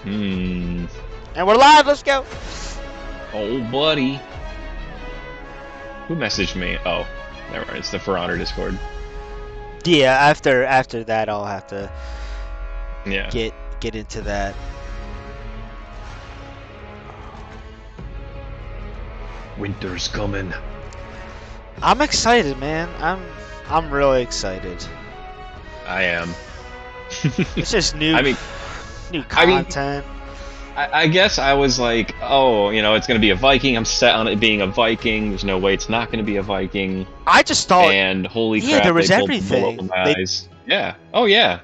Hmm. And we're live. Let's go. Oh, buddy. Who messaged me? Oh, never mind. It's the For Honor Discord. Yeah. After that, I'll have to Yeah. get into that. Winter's coming. I'm excited, man. I'm really excited. I am. It's just new. I mean, new content. I guess I was like, oh, you know, it's gonna be a Viking. I'm set on it being a Viking. There's no way it's not gonna be a Viking. I just thought. And holy yeah, crap, there was they pulled the everything. bull over my eyes. Yeah. Oh yeah.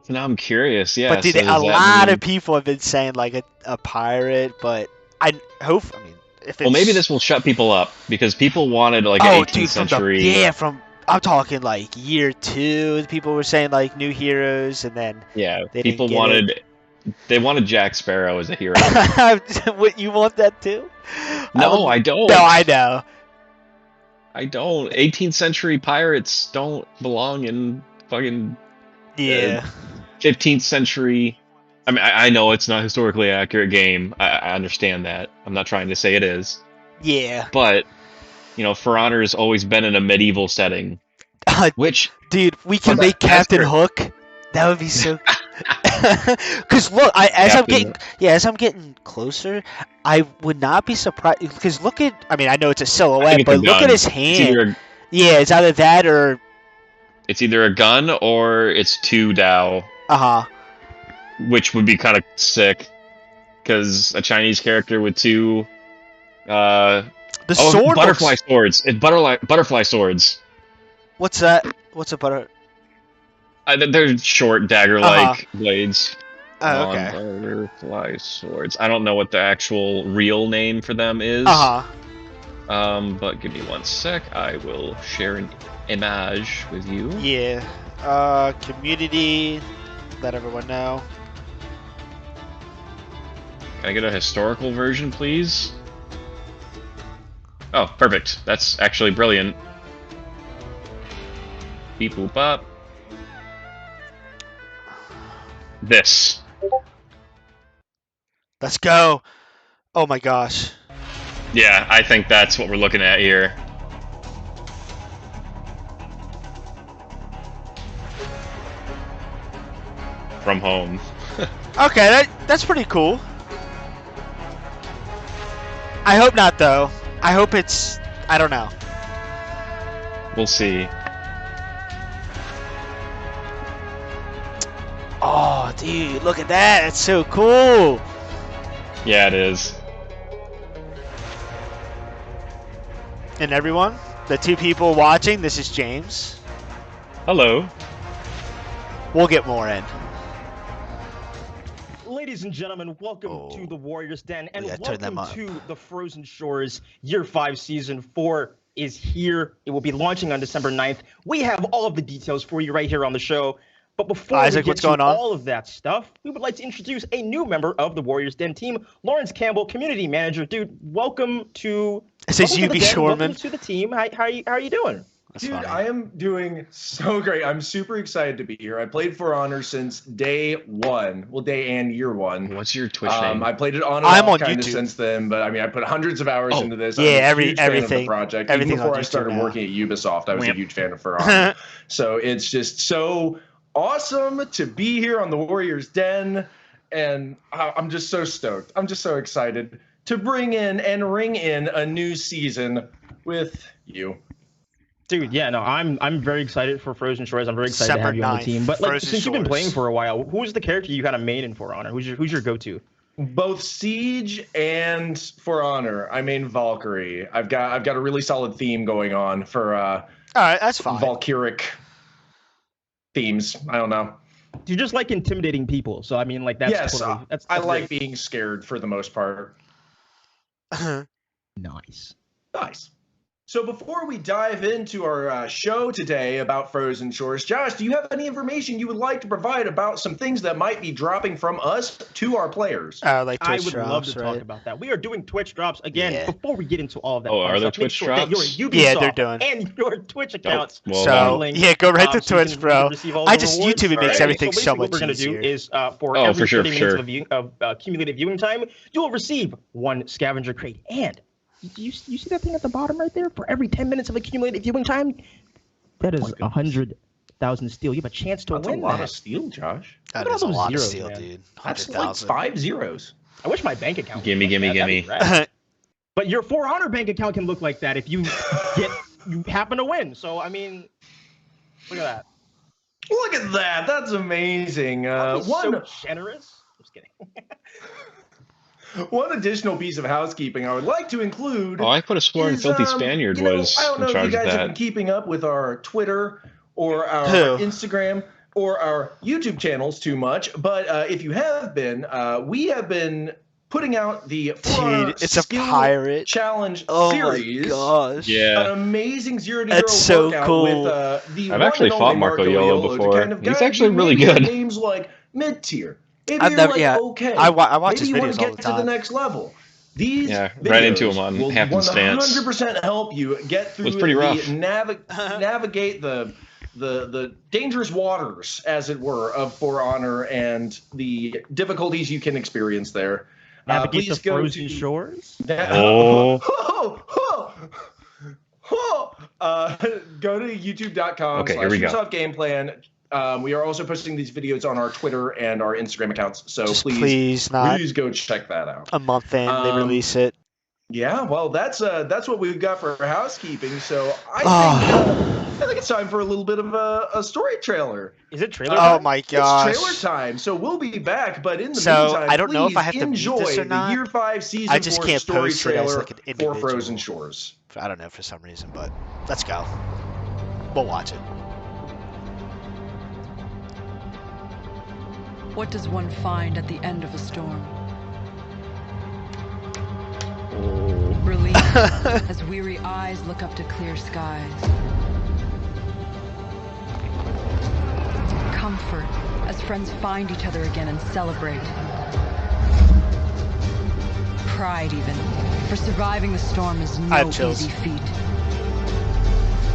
So now I'm curious. Yeah. But dude, So a does that lot mean... of people have been saying like a pirate, but I hope. I mean, if it's... Well, maybe this will shut people up because people wanted like an 18th century. I'm talking like year 2. People were saying like new heroes, and then People wanted. They wanted Jack Sparrow as a hero. What, you want that too? No, I don't. No, I know. I don't. 18th century pirates don't belong in fucking 15th century. I mean, I know it's not a historically accurate game. I understand that. I'm not trying to say it is. Yeah. But, you know, For Honor has always been in a medieval setting. Which... Dude, we can make Captain Hook. That would be so... Because look, as I'm getting closer, I would not be surprised. Because look at... I mean, I know it's a silhouette, but look at his hand. It's either that or... It's either a gun or it's 2 Dao. Uh-huh. Which would be kind of sick. Because a Chinese character with 2... sword butterfly swords. It's butterfly swords. What's that? What's a butter? They're short dagger-like blades. Oh, okay. Butterfly swords. I don't know what the actual real name for them is. But give me 1 sec. I will share an image with you. Yeah. Community. Let everyone know. Can I get a historical version, please? Oh, perfect. That's actually brilliant. Beep boop up. This. Let's go. Oh my gosh. Yeah, I think that's what we're looking at here. From home. Okay, that's pretty cool. I hope not, though. I hope it's... I don't know. We'll see. Oh, dude, look at that. That's so cool. Yeah, it is. And everyone, the 2 people watching, this is James. Hello. We'll get more in. Ladies and gentlemen, welcome to the Warriors Den, and welcome to the Frozen Shores Year 5 Season 4 is here. It will be launching on December 9th. We have all of the details for you right here on the show. But before we get to all of that stuff, we would like to introduce a new member of the Warriors Den team, Lawrence Campbell, Community Manager. Dude, welcome to... It says you be Shorman. Welcome to the team. How are you doing? Dude, I am doing so great. I'm super excited to be here. I played For Honor since day 1. Well, day and year 1. What's your Twitch name? I played it on and off kind of since then, but I mean, I put hundreds of hours into this. Yeah, I'm a huge fan of the project. Even before I started working at Ubisoft, I was a huge fan of For Honor. So it's just so awesome to be here on the Warriors Den, and I'm just so stoked. I'm just so excited to bring in and ring in a new season with you. Dude, yeah, no, I'm very excited for Frozen Shores. I'm very excited to have you on the team. But like, since you've been playing for a while, who's the character you kind of main in For Honor? Who's your go-to? Both Siege and For Honor. I main Valkyrie. I've got a really solid theme going on for all right, that's fine. Valkyric themes. I don't know. You just like intimidating people, so I mean, like that's that's I like being scared for the most part. Nice. So before we dive into our show today about Frozen Shores, Josh, do you have any information you would like to provide about some things that might be dropping from us to our players? Like I would drops, love to talk about that. We are doing Twitch drops again. Before we get into all of that, are there Twitch drops? That your Ubisoft they're doing. and your Twitch accounts. So go right to Twitch, bro. I just YouTube it makes everything so much easier. What we're gonna do is for every 30 minutes of accumulated viewing time, you will receive 1 scavenger crate. And you see that thing at the bottom right there? For every 10 minutes of accumulated viewing time, that is 100,000 steel. You have a chance to win. That's a lot of steel, Josh. That is a lot of steel, dude. That's like 5 zeros. I wish my bank account. Gimme. But your For Honor bank account can look like that if you happen to win. So I mean, look at that. Look at that. That's amazing. So generous. I'm just kidding. One additional piece of housekeeping I would like to include. I could have sworn Filthy Spaniard was I don't know in charge if you guys of that. have been keeping up with our Twitter or our Instagram or our YouTube channels too much, but if you have been, we have been putting out the it's a pirate challenge Oh series. my gosh! Yeah, an amazing 0 to 0 so workout cool. with the I've actually fought Marco Yolo before. He's actually really good. Games like mid tier. Maybe okay. I watch his videos all the time. Maybe you want to get to the next level. These ran into him on happenstance. 100% help you get through navigate the dangerous waters, as it were, of For Honor and the difficulties you can experience there. Navigate the frozen shores. Oh. Go to youtube.com. Okay, here we go. Game Plan. We are also posting these videos on our Twitter and our Instagram accounts, so please go check that out. A month in, they release it. Yeah, well, that's what we've got for housekeeping. So I think it's time for a little bit of a story trailer. Is it trailer time? Oh my gosh! It's trailer time. So we'll be back, but in the meantime, I don't know if I have to enjoy this or not. the Year 5 Season 4 story trailer for Frozen Shores. I don't know for some reason, but let's go. We'll watch it. What does one find at the end of a storm? Relief as weary eyes look up to clear skies. Comfort as friends find each other again and celebrate. Pride even, for surviving the storm is no easy feat.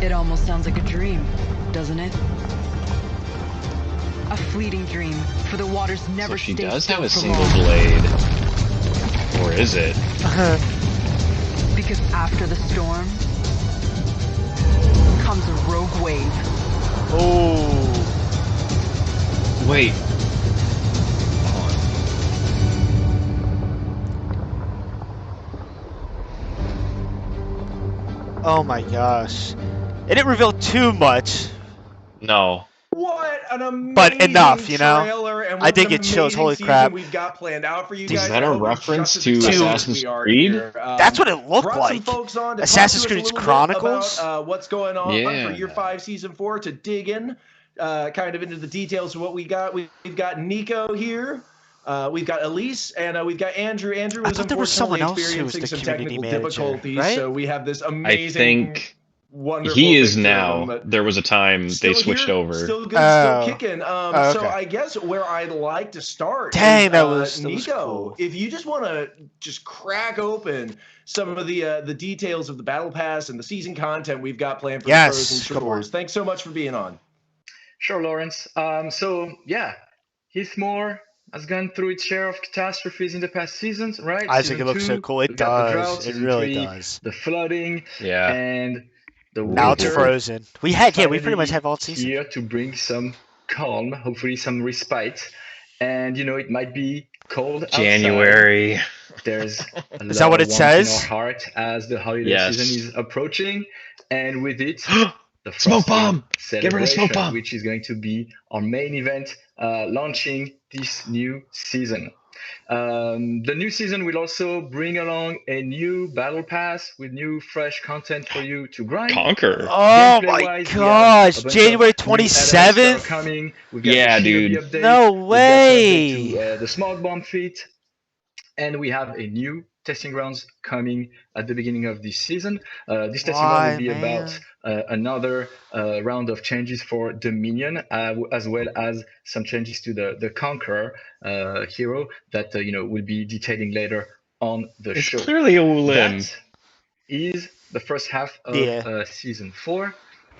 It almost sounds like a dream, doesn't it? A fleeting dream, for the waters never stay still. So she does have a single blade. Or is it? Because after the storm comes a rogue wave. Oh. Wait. Oh my gosh. It didn't reveal too much. No. What an amazing but enough, you know. Trailer, and I think it shows. Holy crap! We've got planned out for you Is guys. that a reference to Assassin's Creed? That's what it looked like. Assassin's Creed Chronicles. About, what's going on for Year 5 Season 4 to dig in, kind of into the details of what we got. We've got Nico here. We've got Elise and we've got Andrew. Andrew was unfortunately experiencing some technical difficulties, right? So we have this amazing. I think wonderful he is now. There was a time they switched over. Still good, still kicking. So I guess where I'd like to start. Dang, is, that was Nico. Cool. If you just want to just crack open some of the details of the Battle Pass and the season content we've got planned for the Frozen Shores. Thanks so much for being on. Sure, Lawrence. So yeah, Heathmore has gone through its share of catastrophes in the past seasons, right? Isaac, it looks so cool. It does. It really does. The flooding. Yeah. And the now it's frozen. We pretty much have all season here to bring some calm, hopefully some respite. And you know, it might be cold January. Outside. There's a is that what it says? In our heart as the holiday season is approaching, and with it, the smoke bomb. Get rid of smoke bomb, which is going to be our main event, launching this new season. The new season will also bring along a new battle pass with new fresh content for you to grind. Conqueror. Oh my gosh! January 27th. Yeah, dude. Update. No way. The smoke bomb feat, and we have a new testing rounds coming at the beginning of this season. This testing round will be about another round of changes for Dominion, as well as some changes to the Conqueror hero that we'll be detailing later on the show. It's clearly a win. That is the first half of season 4.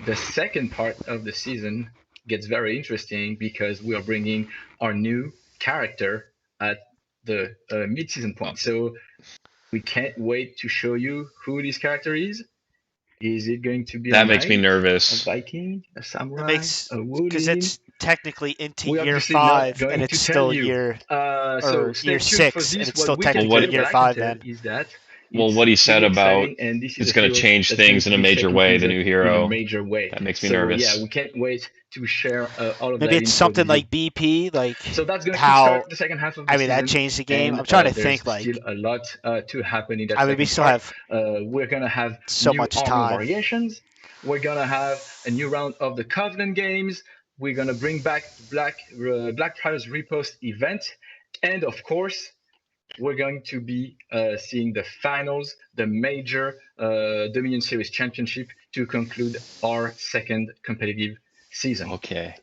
The second part of the season gets very interesting because we are bringing our new character at the mid-season point. So we can't wait to show you who this character is. Is it going to be that makes me nervous? A Viking, a samurai, a Wooling? Because it's technically into year 5 and it's still year so year 6 and it's still technically year 5 then. Is that what he said about it's going to change things in a major way, the new hero. That makes me nervous. Yeah, we can't wait to share all of that. Maybe it's something like BP, like so that's going to start the second half of the season. That changed the game. I'm trying to think like still a lot to happen in that. We still have we're gonna have so new much armor time. Variations. We're gonna have a new round of the Covenant games. We're gonna bring back Black Trials Repost event, and of course, we're going to be seeing the finals, the major Dominion Series Championship to conclude our second competitive season. Okay.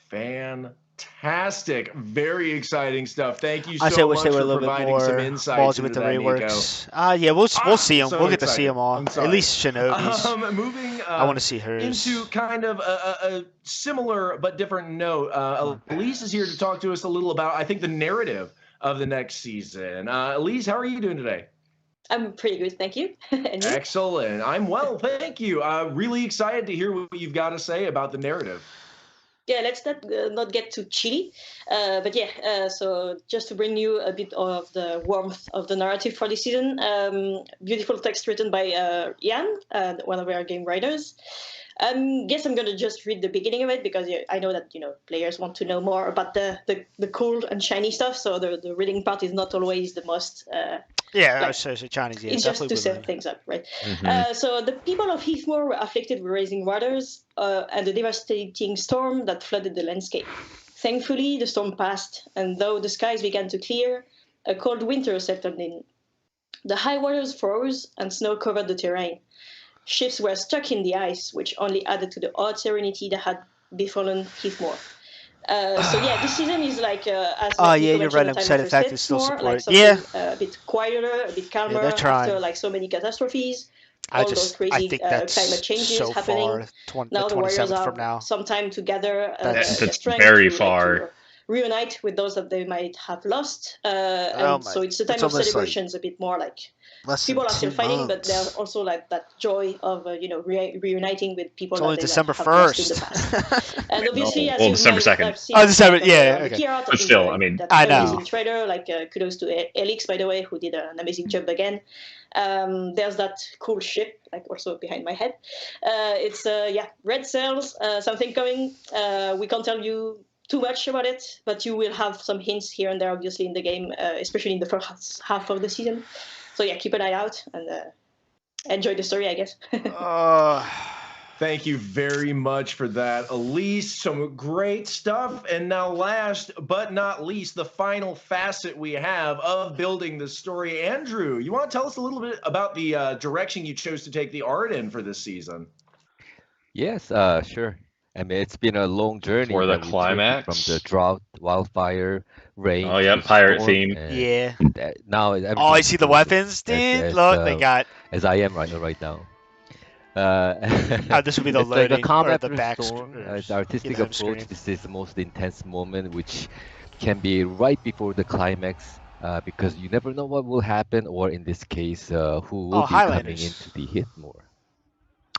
Fantastic. Very exciting stuff. Thank you so much for providing some insights into that, reworks. Yeah, we'll see them. We'll get to see them all. At least Shinobi's. Moving I want to see hers. Into kind of a similar but different note. Elise is here to talk to us a little about, I think, the narrative of the next season. Elise, how are you doing today? I'm pretty good, thank you. And you? Excellent. I'm well, thank you. Really excited to hear what you've got to say about the narrative. Yeah, let's not get too chilly. But yeah, so just to bring you a bit of the warmth of the narrative for this season, beautiful text written by Ian, one of our game writers. Guess I'm going to just read the beginning of it because I know that players want to know more about the cool and shiny stuff. So the reading part is not always the most. So Chinese. Yeah, it's just to set things up, right? Mm-hmm. So the people of Heathmoor were afflicted with rising waters and the devastating storm that flooded the landscape. Thankfully, the storm passed, and though the skies began to clear, a cold winter settled in. The high waters froze and snow covered the terrain. Ships were stuck in the ice, which only added to the odd serenity that had befallen Heathmoor. So yeah, this season is like you're right. I'm excited. Fact is still support. A bit quieter, a bit calmer after like so many catastrophes. All those crazy climate changes happening. Now the Warriors are some time together. That's very far. Reunite with those that they might have lost. So it's a time of celebrations, a bit more like people are still fighting, but there's also like that joy of reuniting with people. It's only December 1st. And obviously, as December 2nd. December, okay. But still, I mean, I know. Amazing trailer. Like kudos to Elix, by the way, who did an amazing job again. There's that cool ship, like also behind my head. It's red sails, something coming. We can't tell you too much about it, but you will have some hints here and there, obviously, in the game, especially in the first half of the season. So yeah, keep an eye out and enjoy the story, I guess. Thank you very much for that, Elise. Some great stuff. And now last but not least, the final facet we have of building the story. Andrew, you want to tell us a little bit about the direction you chose to take the art in for this season? Yes, sure. I mean, it's been a long journey for the climax from the drought, wildfire, rain. Oh yeah, pirate theme. Yeah. Now, I see the weapons, dude. Look, they got. As I am right now. This will be the loading like the combat or the back. Its artistic approach. This is the most intense moment, which can be right before the climax, because you never know what will happen, or in this case, who will be coming into the Heathmoor.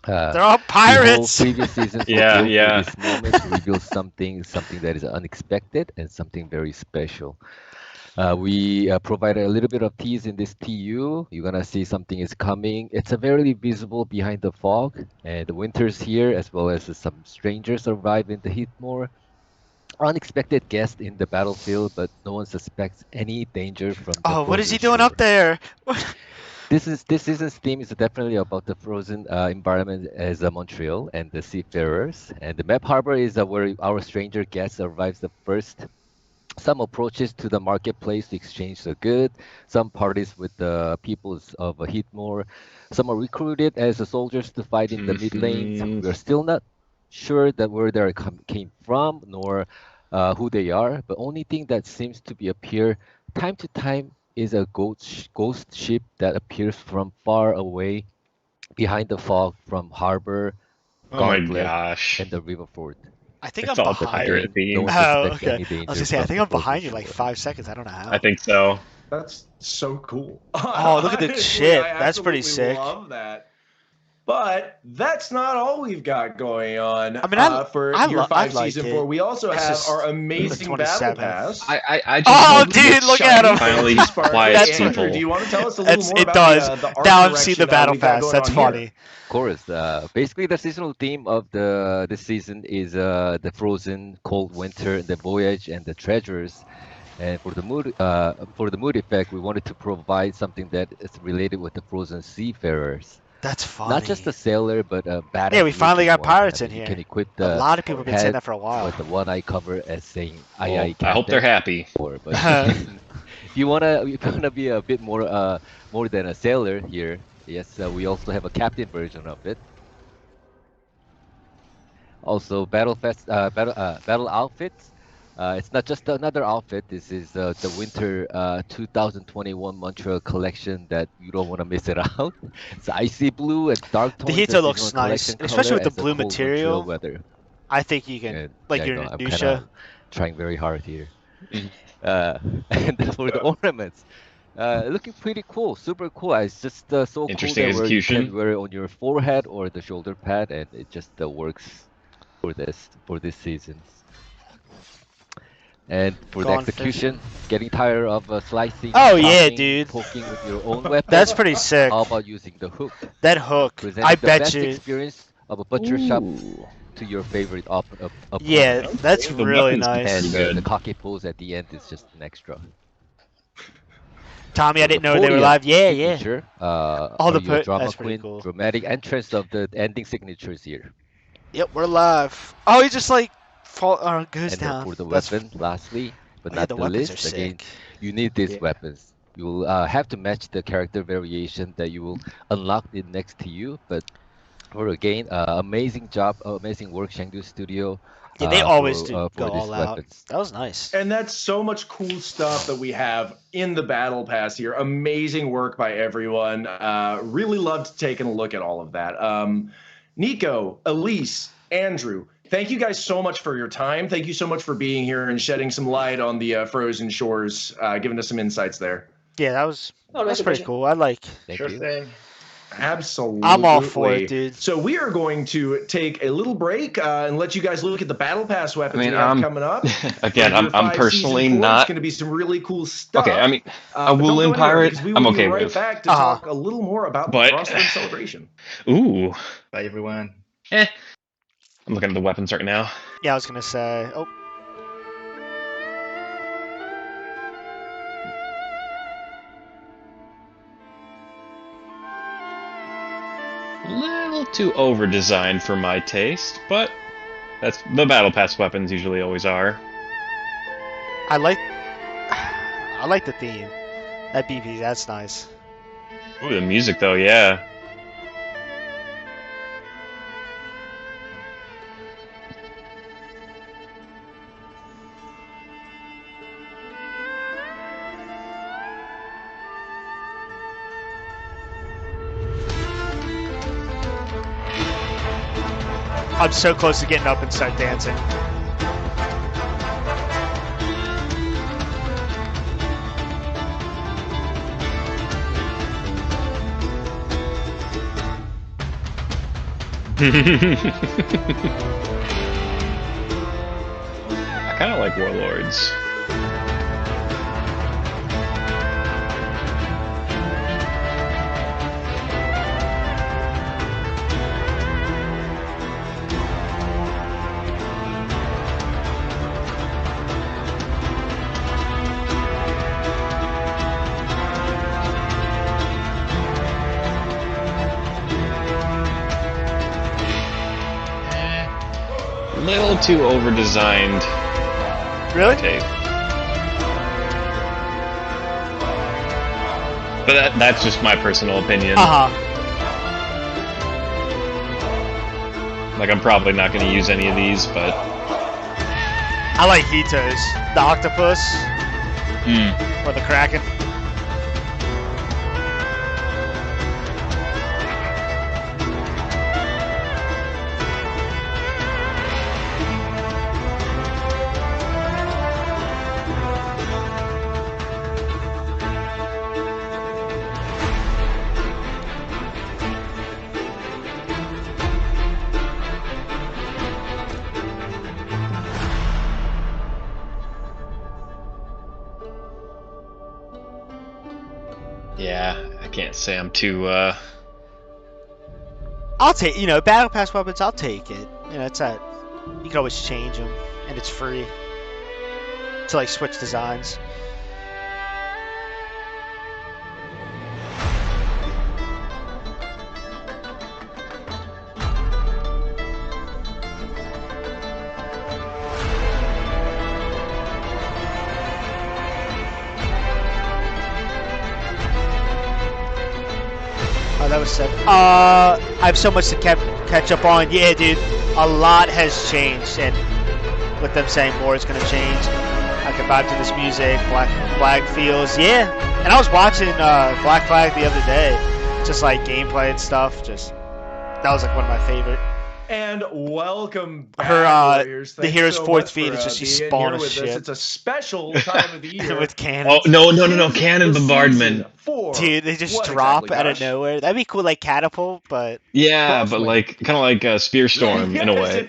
They're all pirates. The whole previous seasons this moment to reveal something that is unexpected and something very special. We provided a little bit of tease in this TU. You're gonna see something is coming. It's a very visible behind the fog, and the winter's here, as well as some strangers arrive in the Heathmoor. Unexpected guest in the battlefield, but no one suspects any danger from. What is he doing up there? This season's theme is definitely about the frozen environment as Montreal and the seafarers. And the map harbor is where our stranger guest arrives the first. some approaches to the marketplace to exchange the good, some parties with the peoples of Heatmore, some are recruited as soldiers to fight in the mid lanes. We are still not sure that where they came from nor who they are, but only thing that seems to be appear time to time is a ghost ship that appears from far away behind the fog from harbor, Gauntlet, and the river fort. I think I'm behind you. No one suspects any danger. I was gonna say, I think I'm behind you like 5 seconds. I don't know how. I think so. That's so cool. Oh, look at the ship. That's pretty sick. I love that. But that's not all we've got going on. I mean, for Year 5 Season 4. We also have our amazing Battle Pass. I just dude, look at him. Finally, quiet people. Do you want to tell us a little more about the art now I'm seeing the Battle Pass. That's funny. Of course. Basically, the seasonal theme of this season is the frozen, cold winter, the voyage, and the treasures. And for the mood effect, we wanted to provide something that is related with the frozen seafarers. That's funny. Not just a sailor, but a battle. Yeah, we finally got pirates in here. You can equip the a lot of people have been saying that for a while. With the one-eye cover as saying "Aye, well, aye, Captain." I hope they're happy. But if you wanna be a bit more than a sailor here, yes, we also have a captain version of it. Also, battle outfits. It's not just another outfit. This is the winter 2021 Montreal collection that you don't want to miss it out. It's icy blue and dark tones. The heater looks nice, especially with the blue material. Weather. I think you can, you're in Nusha. Trying very hard here. And for the ornaments, looking pretty cool, super cool. It's just so cool that you can wear it on your forehead or the shoulder pad, and it just works for this season. And for the execution, getting tired of slicing, dude, poking with your own weapon. That's pretty sick. How about using the hook? That hook, I bet you. Experience of a butcher shop to your favorite opponent. Yeah, that's really nice. And the cocky pose at the end is just an extra. Tommy, I didn't know they were live. Yeah. Feature, all the drama queen, cool. Dramatic entrance of the ending signatures here. Yep, we're live. Oh, he just goes down. For the weapon, lastly, but not the least, again, you need these weapons. You will have to match the character variation that you will unlock it next to you. But again, amazing job, amazing work, Shangdu Studio. Yeah, they always do go all out. That was nice. And that's so much cool stuff that we have in the Battle Pass here. Amazing work by everyone. Really loved taking a look at all of that. Nico, Elise, Andrew, thank you guys so much for your time. Thank you so much for being here and shedding some light on the frozen shores, giving us some insights there. Yeah, that was pretty cool. I like. Sure thing. Absolutely. I'm all for it, dude. So we are going to take a little break and let you guys look at the Battle Pass weapons we have coming up. Again, I'm personally not. It's going to be some really cool stuff. Okay, I mean, a Woolen pirate, I'm okay with. Right back to talk a little more about the Frostwind celebration. Ooh. Bye, everyone. I'm looking at the weapons right now. Yeah, I was gonna say. Oh. Little too over-designed for my taste, but that's the Battle Pass weapons usually always are. I like the theme. That BP, that's nice. Ooh, the music though, yeah. I'm so close to getting up and start dancing. I kind of like Warlords. Little too over-designed. Really? Tape. But that's just my personal opinion. Like, I'm probably not going to use any of these, but... I like Hito's. The octopus. Or the kraken. Yeah, I can't say I'm too, I'll take, you know, Battle Pass weapons, I'll take it. You know, it's that, you can always change them, and it's free. To, like, switch designs. That was sick. I have so much to catch up on. Yeah, dude, a lot has changed, and with them saying more is gonna change, I can vibe to this music. Black Flag feels, yeah. And I was watching Black Flag the other day, just like gameplay and stuff. Just that was like one of my favorite. And welcome back, Warriors. The hero's fourth feed is just you spawn a ship. It's a special time of the year. With cannons. Oh, no, cannon bombardment. Dude, they just drop out of nowhere. That'd be cool, like catapult, but... Yeah, but like, kind of like Spear Storm in a way.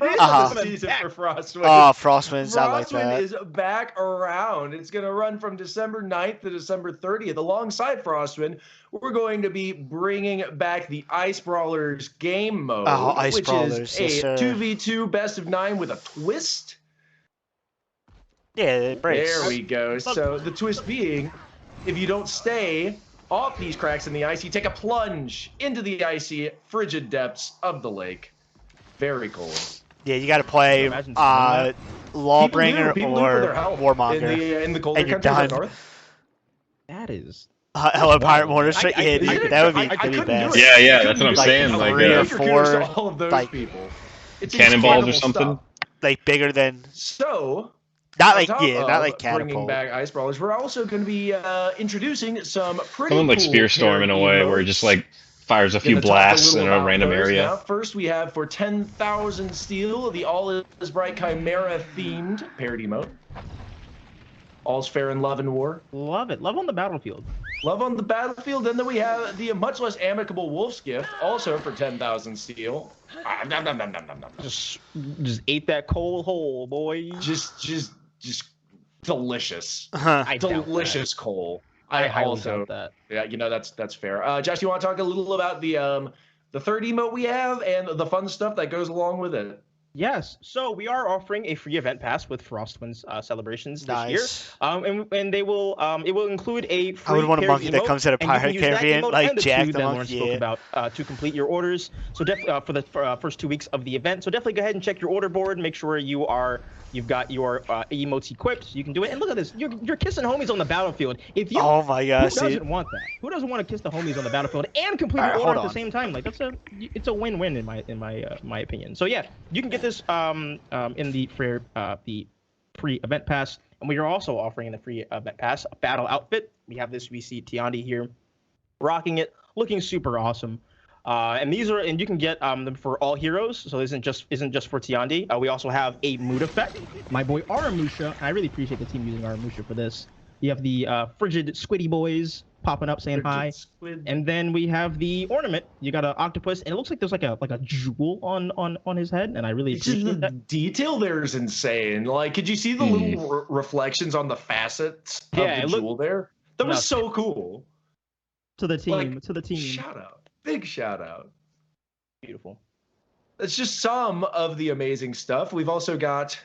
Season for Frostwind. Oh, Frostwinds, I like that. Frostwind is back around. It's going to run from December 9th to December 30th. Alongside Frostwind, we're going to be bringing back the Ice Brawlers game mode, which is a 2v2 best of 9 with a twist. Yeah, it breaks. There we go. So the twist being, if you don't stay off these cracks in the ice, you take a plunge into the icy, frigid depths of the lake. Very cool. Yeah, you got to play Lawbringer or Warmonger. In the colder and you're countries done. north. That is... Hello, Pirate Mortar Strike. Yeah, dude, that would be pretty bad. Yeah, that's what I'm saying. Like 3 or 4, all of those like people. It's cannonballs or something. Stuff. Like bigger than. So. Not like catapult. Bringing back Ice Brawlers, we're also going to be introducing some pretty something like cool Spear Storm in a way, where it just like fires a few blasts in a random area. Now, first, we have for 10,000 steel the All Is Bright Chimera themed parody mode. All's fair in love and war. Love it. Love on the battlefield. Love on the battlefield. And then we have the much less amicable Wolf's Gift, also for 10,000 steel. Just ate that coal whole, boy. Just delicious. Delicious coal. I highly doubt that. Yeah, you know, that's fair. Josh, you want to talk a little about the third emote we have and the fun stuff that goes along with it? Yes, so we are offering a free event pass with Frostwind's celebrations this year, and they will it will include a free I would want a monkey that comes out of Pirate Caribbean, like Jack the Monkey. Spoke about to complete your orders. So definitely for the first 2 weeks of the event. So definitely go ahead and check your order board. Make sure you've got your emotes equipped. You can do it. And look at this, you're kissing homies on the battlefield. If you, oh my gosh, who doesn't want that? Who doesn't want to kiss the homies on the battlefield and complete your order at the same time? Like it's a win-win in my opinion. So yeah, you can get this in the pre-event pass, and we are also offering in the free event pass a battle outfit. We see Tiandi here rocking it, looking super awesome. And you can get them for all heroes, so this isn't just for Tiandi. We also have a mood effect. My boy Aramusha, I really appreciate the team using Aramusha for this. You have the frigid squiddy boys popping up saying hi, and then we have the ornament. You got an octopus, and it looks like there's like a jewel on his head, and I really appreciate that. Detail there is insane. Like, could you see the little reflections on the facets of the jewel there? That was so cool. To the team, Shout out. Big shout out. Beautiful. That's just some of the amazing stuff. We've also got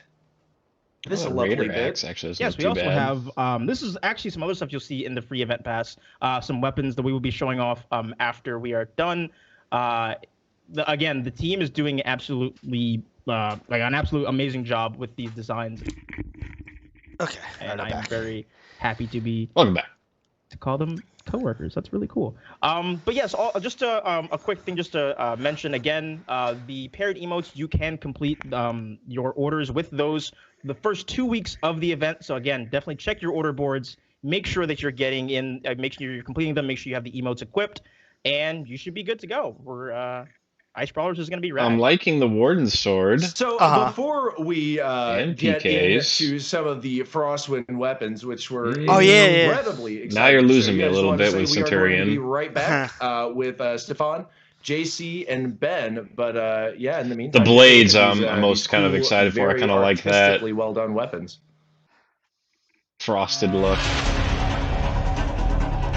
this lovely bit. Actually, yes, we also have this is actually some other stuff you'll see in the free event pass. Some weapons that we will be showing off after we are done. Again, the team is doing absolutely like an absolute amazing job with these designs. Okay, and I'm very happy to be welcome back. to call them coworkers. That's really cool. But yes, just a quick thing just to mention again, the paired emotes, you can complete your orders with those the first 2 weeks of the event. So again, definitely check your order boards. Make sure that you're getting in, make sure you're completing them, make sure you have the emotes equipped, and you should be good to go. Ice Brawlers is going to be rad. I'm liking the Warden's sword. So before we get into some of the Frostwind weapons, which were incredibly exciting. Now you're losing me a little bit with Centurion. We are going to be right back with Stefan, JC, and Ben. But in the meantime, the blades I'm most kind of excited for. I kind of like that. Well done weapons. Frosted look.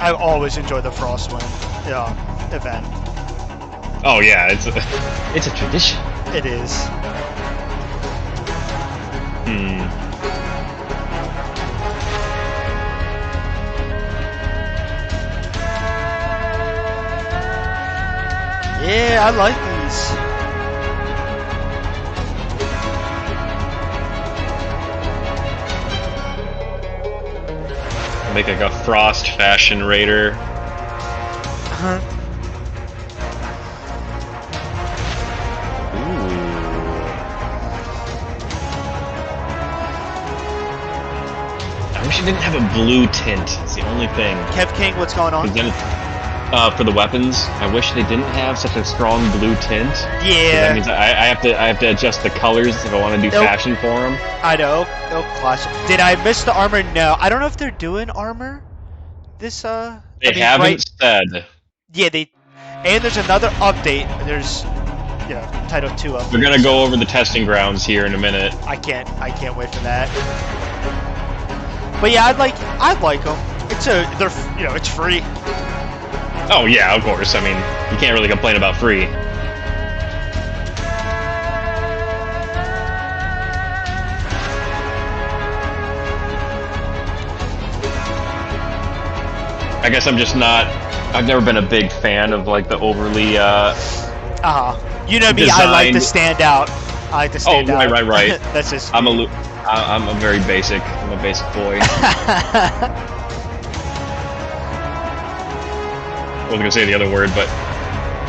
I always enjoy the Frostwind event. Oh yeah, it's a tradition. It is. Yeah, I like these. Make like a Frost Fashion Raider. I wish it didn't have a blue tint. It's the only thing. Kev King, what's going on? For the weapons, I wish they didn't have such a strong blue tint. Yeah. That means I have to adjust the colors if I want to do fashion for them. I know. No classic. Did I miss the armor? No. I don't know if they're doing armor. They haven't said. Yeah, and there's another update. There's Title 2 update. We're gonna go over the testing grounds here in a minute. I can't wait for that. But yeah, I'd like them. It's free. Oh yeah, of course. I mean, you can't really complain about free. I guess I'm just not. I've never been a big fan of like the overly. You know me. Designed... I like to stand out. I like to stand out. Right. That's just. I'm a very basic. I'm a basic boy. I wasn't gonna say the other word, but.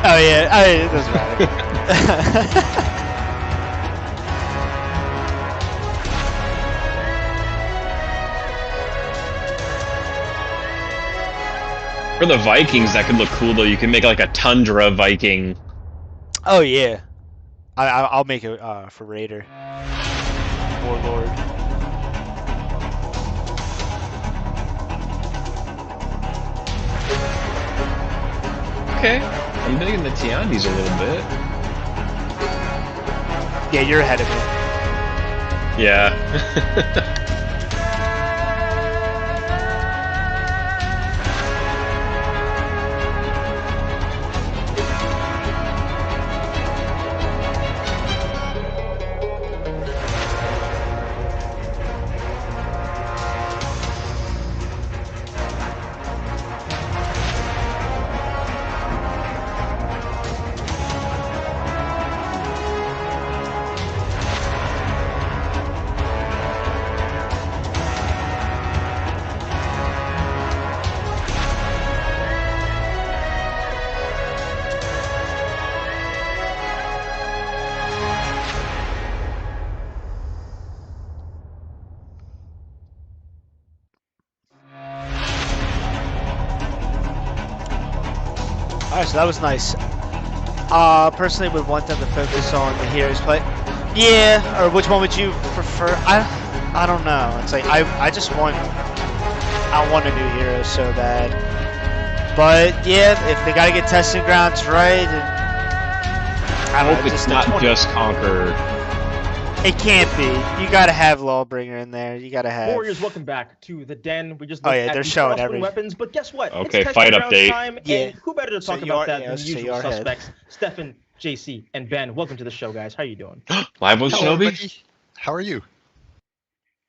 Oh yeah, it doesn't matter. For the Vikings, that could look cool though. You can make like a Tundra Viking. Oh yeah, I'll make it for Raider. Warlord. Okay, I'm digging the Tiandis a little bit. Yeah, you're ahead of me. Yeah. Alright, so that was nice. Personally would want them to focus on the heroes play. Yeah, or which one would you prefer? I don't know. It's like I want a new hero so bad. But yeah, if they gotta get testing grounds right, I hope it's not just Conqueror. It can't be. You gotta have Lawbringer in there. You gotta have. Warriors, welcome back to the den. We just they're showing everything. Weapons, but guess what? Okay, it's fight update. Time, and who better to talk about that than the usual suspects? Stefan, JC, and Ben. Welcome to the show, guys. How you doing? Live with Shinobi. How are you?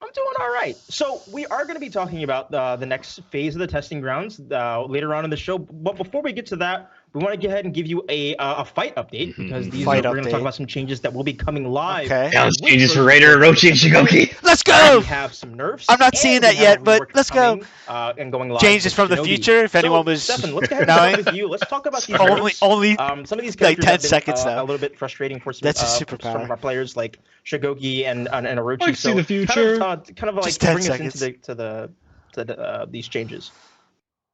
I'm doing all right. So we are going to be talking about the next phase of the testing grounds later on in the show. But before we get to that, we want to go ahead and give you a fight update because we're going to talk about some changes that will be coming live. Okay. Balance changes for Raider, Orochi, and Shigoki. Let's go! We have some nerfs. I'm not seeing that yet, but let's go. And going live. Changes from the future, if anyone was Stefan, let's go ahead and start with you. Let's talk about these only some of these like 10 have been, seconds now. A little bit frustrating for some, That's a superpower. some of our players like Shigoki and Orochi. I see the future. Kind of like just 10 bring seconds. us into these changes.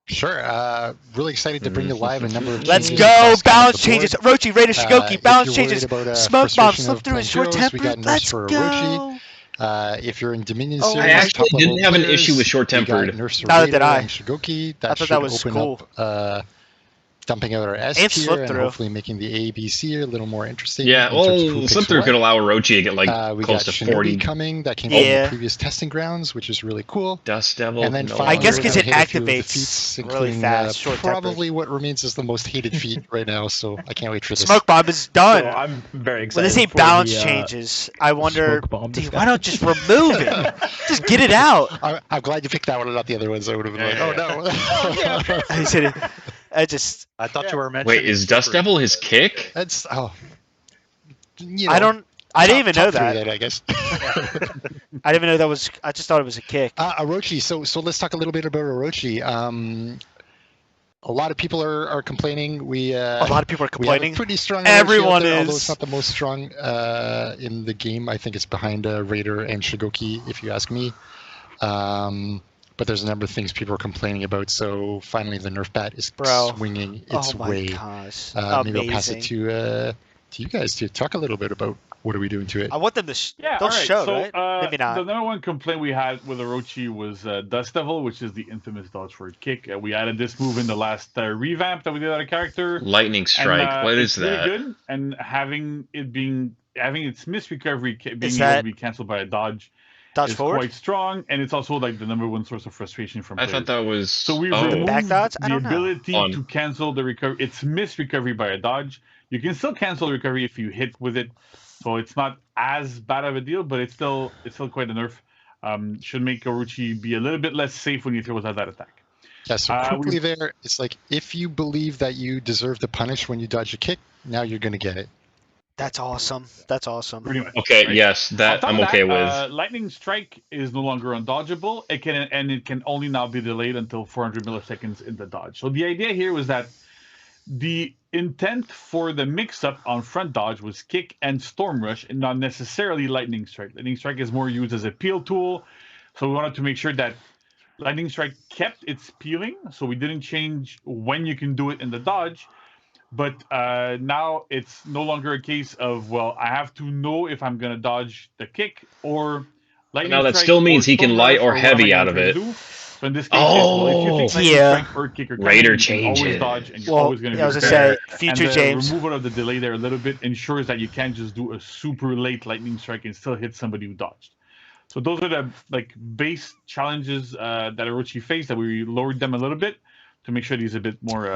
Sure. Really excited to bring you live a number of Let's changes. go! Balance changes. Orochi, Raider, Shigoki, balance changes. Smoke bomb, slip through his short temper. Let's go! If you're in Dominion series, I actually didn't have an issue with short-tempered. Neither did I. Shigoki, I thought that was cool. Up, dumping out our S and tier and hopefully making the A, B, C a little more interesting. Yeah, well, slip through could allow Orochi to get like close to Shinobi 40. coming that came from the previous testing grounds, which is really cool. Dust Devil. And then I guess because it activates feats, really fast. Probably what remains is the most hated feat right now, so I can't wait for this. Smoke bomb is done. So I'm very excited. When they say balance changes, I wonder, dude, why don't just remove it? Just get it out. I'm glad you picked that one and not the other ones. I would have been like, oh no. I said it. I thought you were mentioning. Wait, is Dust Devil his kick? That's I didn't even know that. I guess. I didn't even know that was. I just thought it was a kick. Orochi. So let's talk a little bit about Orochi. A lot of people are complaining. A lot of people are complaining. We have a pretty strong. Everyone is. Although it's not the most strong in the game. I think it's behind Raider and Shigoki, if you ask me. But there's a number of things people are complaining about. So finally, the Nerf bat is swinging its way. Gosh. Maybe I'll pass it to you guys to talk a little bit about what are we doing to it. I want them to all right. show, so, right? Maybe not. The number one complaint we had with Orochi was Dust Devil, which is the infamous dodge for a kick. We added this move in the last revamp that we did on a character. Lightning Strike. What is that? Really good. And having its miss recovery being able to be canceled by a dodge. Dodge is forward? quite strong, and it's also like the number one source of frustration from players. I thought that was so we removed back dodge? the ability to cancel the recovery. It's miss recovery by a dodge. You can still cancel the recovery if you hit with it, so it's not as bad of a deal, but it's still quite a nerf. Should make Orochi be a little bit less safe when he throws out that attack. Yeah, so quickly there, it's like if you believe that you deserve the punish when you dodge a kick, now you're going to get it. That's awesome. That's awesome. Pretty much. Okay, right? Yes, that I'm okay with. Lightning Strike is no longer undodgeable. It can only now be delayed until 400 milliseconds in the dodge. So the idea here was that the intent for the mix-up on front dodge was kick and Storm Rush, and not necessarily Lightning Strike. Lightning Strike is more used as a peel tool, so we wanted to make sure that Lightning Strike kept its peeling, so we didn't change when you can do it in the dodge. But now it's no longer a case of, well, I have to know if I'm going to dodge the kick or lightning strike. Now that still means he can light or heavy out of it. So in this case, if you think lightning strike or kick or Raider change, always dodge and you're always going to be I was going to say, future James. The removal of the delay there a little bit ensures that you can't just do a super late lightning strike and still hit somebody who dodged. So those are the base challenges that Orochi faced, that we lowered them a little bit to make sure he's a bit more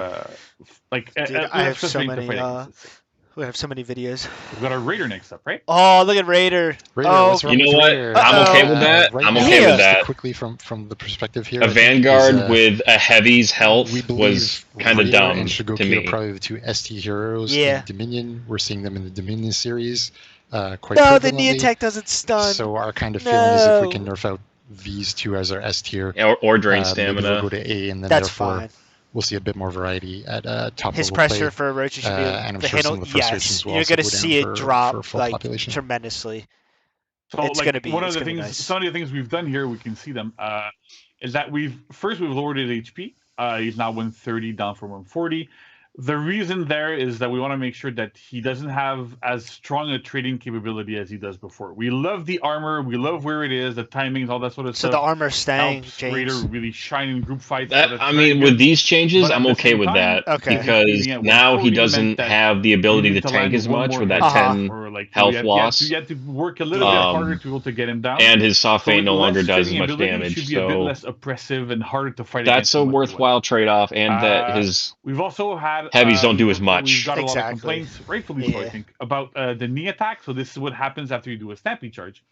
I have so many. We have so many videos. We've got our Raider next up, right? Oh, look at Raider. You know what? I'm okay with that. I'm okay with that. Quickly from the perspective here, a Vanguard with a Heavy's health was kind of dumb and Shigoki to me. Are probably the two ST heroes in Dominion. We're seeing them in the Dominion series quite No, the knee attack doesn't stun. So our kind of feeling is if we can nerf out these two as our S tier, or drain stamina, we'll go to A, and then therefore we'll see a bit more variety at top His level pressure play. for Orochi should be and I'm the sure handle. some of the frustrations will you're also going to go see down it drop for full like population. tremendously. So it's going to be one of the things. Nice. Some of the things we've done here, we can see them. Is that we've lowered his HP. He's now 130 down from 140. The reason there is that we want to make sure that he doesn't have as strong a trading capability as he does before. We love the armor, we love where it is, the timings, all that sort of stuff. So the armor's staying, helps James. Raider really shine in group fights. I mean, with these changes, I'm okay with that. Because now he doesn't have the ability to tank as much with that 10 health loss. You have to work a little bit harder to be able to get him down. And his soft feint no longer does as much damage. Should be a bit less oppressive and harder to fight. That's a worthwhile trade-off, and that his we've also had heavies don't do as much. We've got a lot of complaints, rightfully so, I think, about the knee attack. So this is what happens after you do a stampede charge.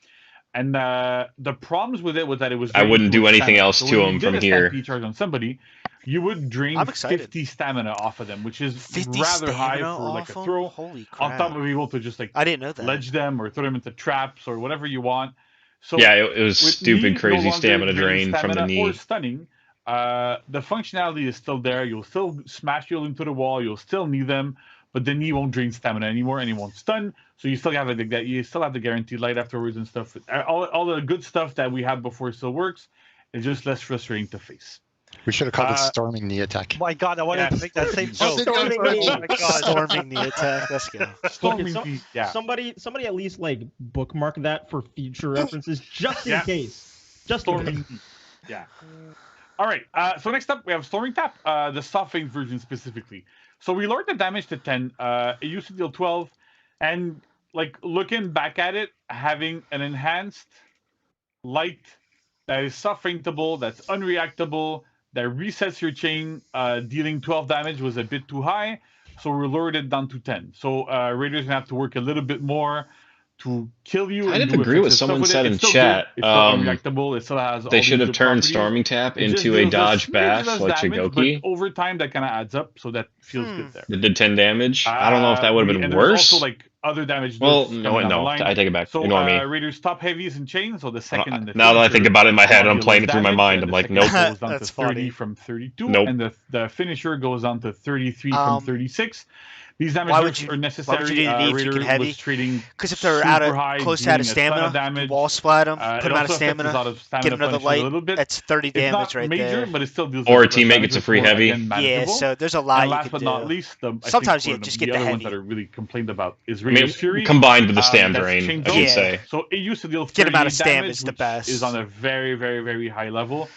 And the problems with it was that it was. I wouldn't do anything else to him from here. Stampede charge on somebody, you would drain 50 stamina off of them, which is rather high for like a throw. Holy crap. On top of being able to just like I didn't know that. ledge them or throw them into traps or whatever you want. So yeah, it was stupid, crazy stamina drain from the knee. Or stunning. The functionality is still there. You'll still smash you into the wall. You'll still need them, but the knee won't drain stamina anymore, and it won't stun. So you still have that. You still have the guaranteed light afterwards and stuff. All the good stuff that we had before still works. It's just less frustrating to face. We should have called it storming knee attack. My God, I wanted to make that same joke. Storming knee. Oh my God. Storming knee attack. Let's go. Somebody at least like bookmark that for future references, just in case. Just storming. Yeah. All right. So next up we have Storming Tap, the soft phase version specifically. So we lowered the damage to 10. It used to deal 12, and like looking back at it, having an enhanced light that is soft faintable, that's unreactable, that resets your chain, dealing 12 damage was a bit too high, so we lowered it down to 10. So Raiders gonna have to work a little bit more to kill you. I didn't agree with someone said in chat. It still has they should have turned Storming Tap into a dodge bash like Shigoki. Over time, that kind of adds up, so that feels good there. It did 10 damage. I don't know if that would have been worse. Also, like other damage. Well, no, I take it back. So Ignore me. Raiders top heavies and chains. So the second and the now that I think about it in my head, I'm playing it through my mind. I'm like, nope. Goes down to 30 from 32, and the finisher goes down to 33 from 36. These damages are necessary. Why would you do the Raiders heavy? Because if they're close to out of stamina, wall splat them, put them out of stamina, get another light. That's 30 damage right there. But it still deals or a teammate gets a free heavy. Yeah, so there's a lot you can do. Not least, sometimes you just get the heavy. Ones that are really complained about is Raiders Fury combined with the stam drain, I should say. So it used to deal get him out of stam damage, is the best. Is on a very, very, very high level.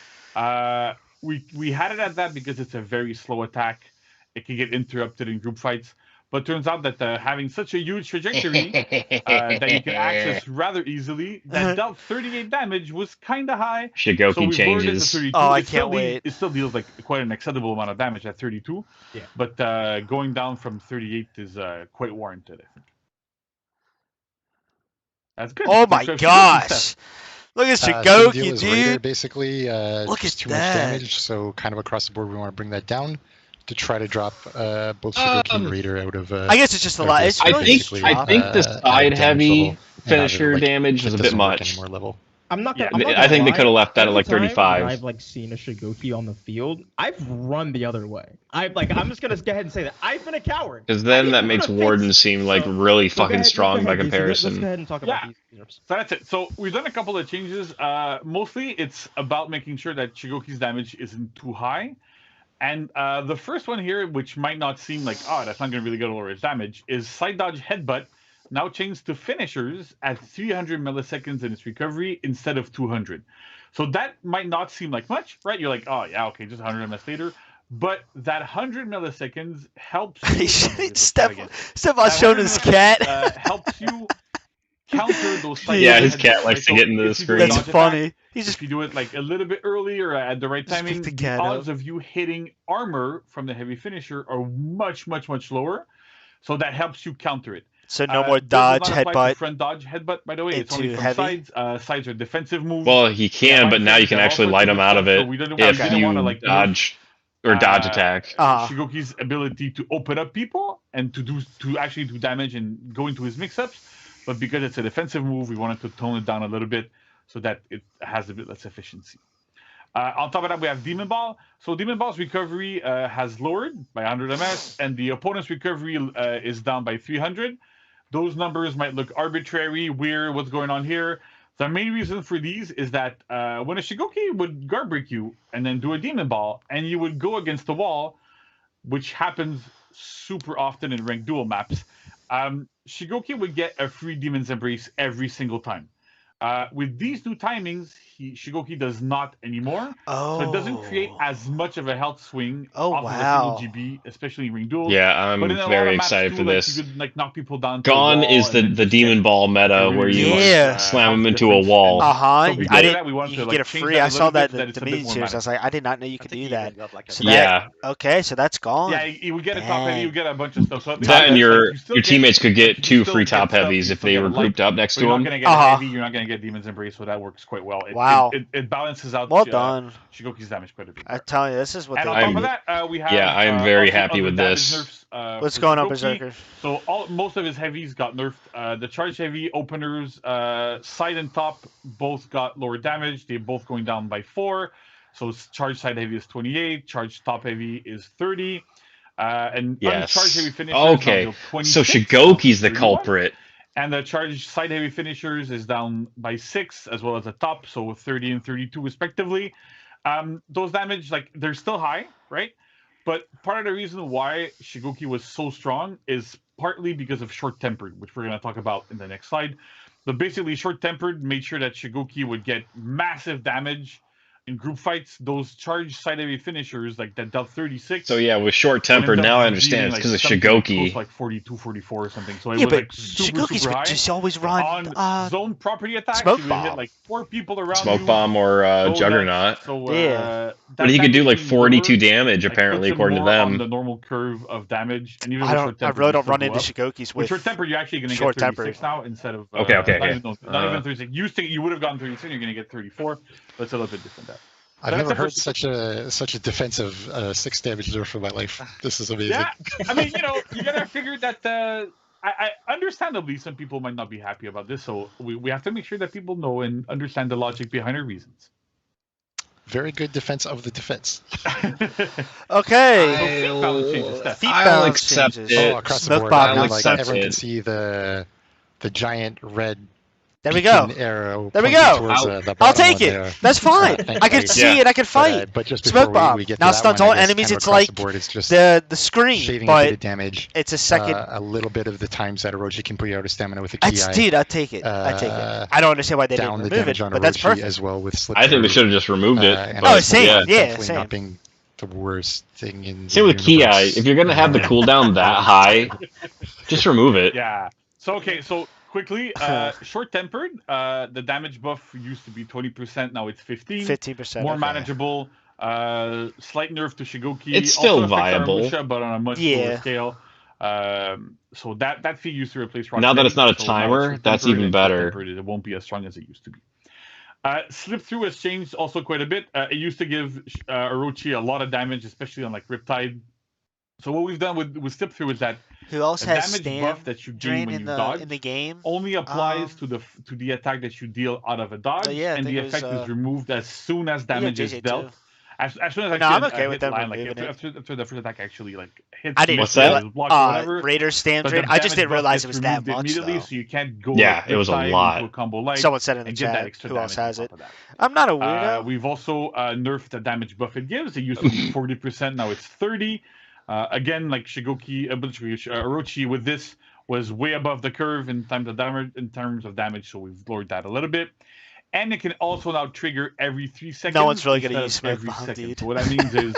We had it at that because it's a very slow attack. It can get interrupted in group fights. But turns out that having such a huge trajectory that you can access rather easily, that dealt 38 damage was kind of high. Shigoki changes. Oh, I can't wait. It still deals like quite an acceptable amount of damage at 32. Yeah. But going down from 38 is quite warranted, I think. That's good. Oh my gosh. Look at Shigoki, dude. Raider, basically, look at too much damage, so kind of across the board we want to bring that down to try to drop both Shigoki and Raider out of. I guess it's just a lot. I think the side heavy finisher damage is a bit much. I'm not gonna. I think they could have left that at like 35. I've like seen a Shigoki on the field. I've run the other way. I'm just gonna go ahead and say that I've been a coward. Because then that makes Warden seem like really fucking strong by comparison. Let's go ahead and talk about these. So that's it. So we've done a couple of changes. Mostly it's about making sure that Shigoki's damage isn't too high. And the first one here, which might not seem like, that's not going to really go lower his damage, is Side Dodge Headbutt, now changed to finishers at 300 milliseconds in its recovery instead of 200. So that might not seem like much, right? You're like, just 100 ms later. But that 100 milliseconds helps you... Stefan's showing his cat. Helps you counter those... Yeah, his cat likes to get into the screen. That's funny. If you do it like a little bit earlier at the right timing, the odds of you hitting armor from the heavy finisher are much, much, much lower. So that helps you counter it. So no more dodge, headbutt. Front dodge, headbutt, by the way. It's only from sides. Sides are defensive moves. Well, he can, but now you can actually light him out of it if you dodge or dodge attack. Shigoki's ability to open up people and to actually do damage and go into his mix-ups. But because it's a defensive move, we wanted to tone it down a little bit so that it has a bit less efficiency. On top of that, we have Demon Ball. So Demon Ball's recovery has lowered by 100 ms, and the opponent's recovery is down by 300. Those numbers might look arbitrary, weird, what's going on here. The main reason for these is that when a Shigoki would guard break you and then do a Demon Ball, and you would go against the wall, which happens super often in ranked duel maps, Shigoki would get a free Demon's Embrace every single time. With these new timings, Shigoki does not anymore. So it doesn't create as much of a health swing off of a single GB, especially in ring duels. Yeah, I'm very excited for this. You could knock people down. Gone is the Demon Ball meta where you slam them into a wall. I didn't. You get a free. I saw that in the media series. I was like, I did not know you could do that. Okay, so that's gone. Yeah, you would get a top heavy. You get a bunch of stuff. That and your teammates could get 2 free top heavies if they were grouped up next to them. You're not going to get a heavy. You're not going to get Demon's Embrace, so that works quite well. It balances out done. Shigoki's damage quite a bit. I tell you, this is what. And on top of that, we have. Yeah, I'm very happy with this. Nerfs, what's going on, Berserker? So most of his heavies got nerfed. The charge heavy openers, side and top, both got lower damage. They're both going down by 4. So charge side heavy is 28, charge top heavy is 30. And uncharged heavy finishers. Okay, so Shigoki's the culprit. And the charge side heavy finishers is down by 6, as well as the top, so 30 and 32 respectively. Those damage, like, they're still high, right? But part of the reason why Shigoki was so strong is partly because of short-tempered, which we're going to talk about in the next slide. But basically, short-tempered made sure that Shigoki would get massive damage in group fights. Those charged side heavy finishers, like that dealt 36. So yeah, with short-tempered, now I understand it's because of Shigoki. Like 42, 44 or something. So it was like super high. Just always run on zone property attacks. Smoke you would bomb. hit like 4 people around Smoke bomb or Juggernaut. But he could do like 42 damage apparently, according to them. On the normal curve of damage, and even I really don't run into Shigokis with short-tempered. You're actually going to get 36 now instead of okay. Not even 36. You would have gotten 36. You're going to get 34. That's a little bit different. I've never heard such a defensive 6 damage nerf in my life. This is amazing. Yeah, I mean, you gotta figure that. I understandably, some people might not be happy about this, so we have to make sure that people know and understand the logic behind our reasons. Very good defense of the defense. Okay. I'll accept it. Oh, across the board. Everyone can see the giant red. There we go. Arrow there we go. Towards, I'll take it. There. That's fine. I can see it. I can fight. But just Smoke bomb. We get now stuns all enemies. It's like the, board, it's just the screen, but a bit of damage. It's a second. A little bit of the times that Orochi can put you out of stamina with a ki. Dude, I take it. I take it. I don't understand why they didn't remove it, but that's perfect. As well with slip I think they should have just removed it. Same. Yeah, same. Not being the worst thing in. Same with ki. If you're gonna have the cooldown that high, just remove it. Yeah. So quickly, short-tempered. The damage buff used to be 20%. Now it's 15. 15%. More manageable. Slight nerf to Shigoki. It's still viable, but on a much lower scale. So that feat used to replace. Now that it's not a timer, that's even better. It won't be as strong as it used to be. Slip through has changed also quite a bit. It used to give Orochi a lot of damage, especially on like Riptide. So what we've done with slip through is that who else has damage stand buff that you gain when you dodge in the game only applies to the attack that you deal out of a dodge, and the effect is removed as soon as damage is dealt. As soon as I'm okay with them removing it. After the first attack actually hits. I didn't. What's that? Raider stand drain. I just didn't realize it was that much. Immediately, so you can't go. Yeah, it was a lot. A combo light Someone said in the chat. Who else has it? I'm not a weirdo. We've also nerfed the damage buff it gives. It used to be 40%. Now it's 30. Again, like Orochi with this was way above the curve in terms of damage, so we've lowered that a little bit. And it can also now trigger every 3 seconds. No one's really going to use smoke bomb, dude. So what that means is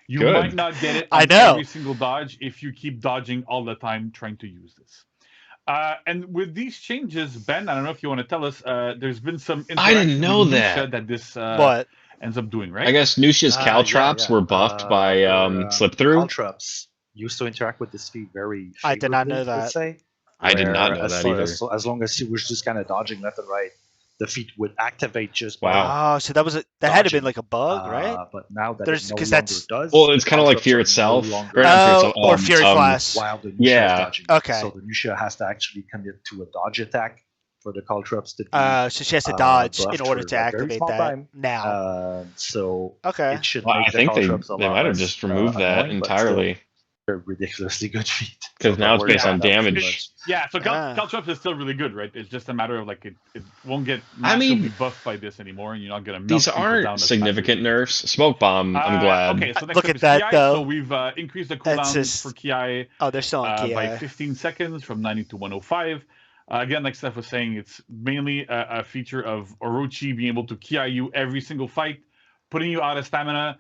you might not get it on every single dodge if you keep dodging all the time trying to use this. And with these changes, Ben, I don't know if you want to tell us, there's been some I didn't know that this what ends up doing, right? I guess Nushia's caltrops were buffed by slip through. Caltrops used to interact with this feat very. I did not know that. I did not know that either. As long as he was just kind of dodging left and right, the feat would activate just. Wow! So that was that had to been like a bug, right? But now that there's because that's does. Well, it's kind of like Fear itself, or Fear Class. While the dodging. Okay. So the Nushia has to actually commit to a dodge attack for the caltrops to be. So she has to dodge in order to activate that now. So it should. Well, I think they might have just removed that entirely. Ridiculously good feat because now it's based on damage. Yeah, so caltrops is still really good, right? It's just a matter of like it won't get massively buffed by this anymore, and you're not gonna. These aren't significant nerfs. Smoke bomb. I'm glad. Okay, so look at that Ki, though. So we've increased the cooldown for Ki. Oh, they're still on Ki by 15 seconds from 90 to 105. Again, like Steph was saying, it's mainly a feature of Orochi being able to Ki you every single fight, putting you out of stamina,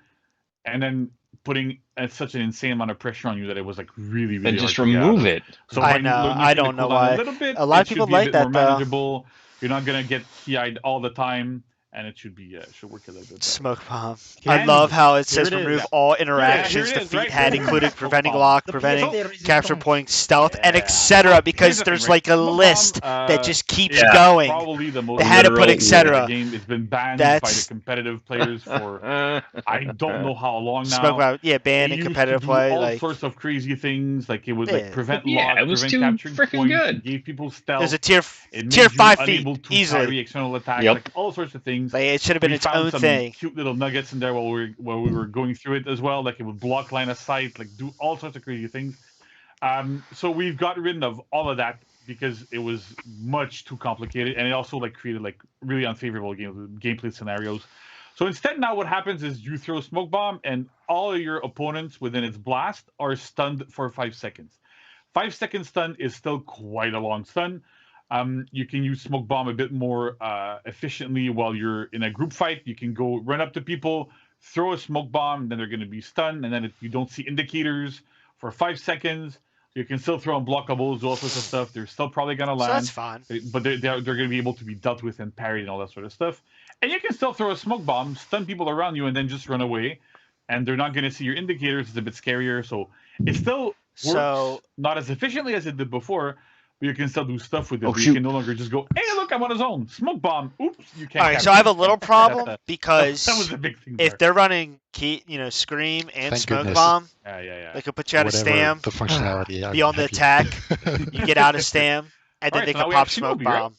and then putting such an insane amount of pressure on you that it was like really and just remove it. So I know. I don't know why. A lot of people like that though. You're not gonna get ki'd all the time, and it should work a little bit better. Smoke bomb. I love how it says remove all interactions the feat had, including preventing lock, preventing capture point, stealth, and etc. Because there's like a list that just keeps going. Probably the most they had to put etc. Game. It's been banned by the competitive players for I don't know how long now. Smoke bomb, banned in competitive play. All sorts of crazy things, like it would like prevent lock, it was prevent too capturing points, good. gave people stealth. There's a tier 5 feat easily. External attacks, like all sorts of things. Like, it should have been its own thing. Cute little nuggets in there while we were going through it as well. Like it would block line of sight, like do all sorts of crazy things. So we've got rid of all of that because it was much too complicated, and it also like created like really unfavorable gameplay scenarios. So instead, now what happens is you throw smoke bomb, and all of your opponents within its blast are stunned for 5 seconds. 5 second stun is still quite a long stun. You can use smoke bomb a bit more efficiently while you're in a group fight. You can go run up to people, throw a smoke bomb, then they're going to be stunned, and then if you don't see indicators for 5 seconds, you can still throw unblockables, all sorts of stuff. They're still probably going to land. So that's fine. But they're going to be able to be dealt with and parried and all that sort of stuff. And you can still throw a smoke bomb, stun people around you, and then just run away. And they're not going to see your indicators. It's a bit scarier. So it still works not as efficiently as it did before, but you can still do stuff with it. You can no longer just go, hey, look, I'm on his own. Smoke bomb. Oops, you can't. All right, so I have a little problem because that was a big thing if they're running Scream and Smoke Bomb, they could put you out of stam. The functionality. Be on the attack. You get out of stam, and then they can pop Smoke Bomb.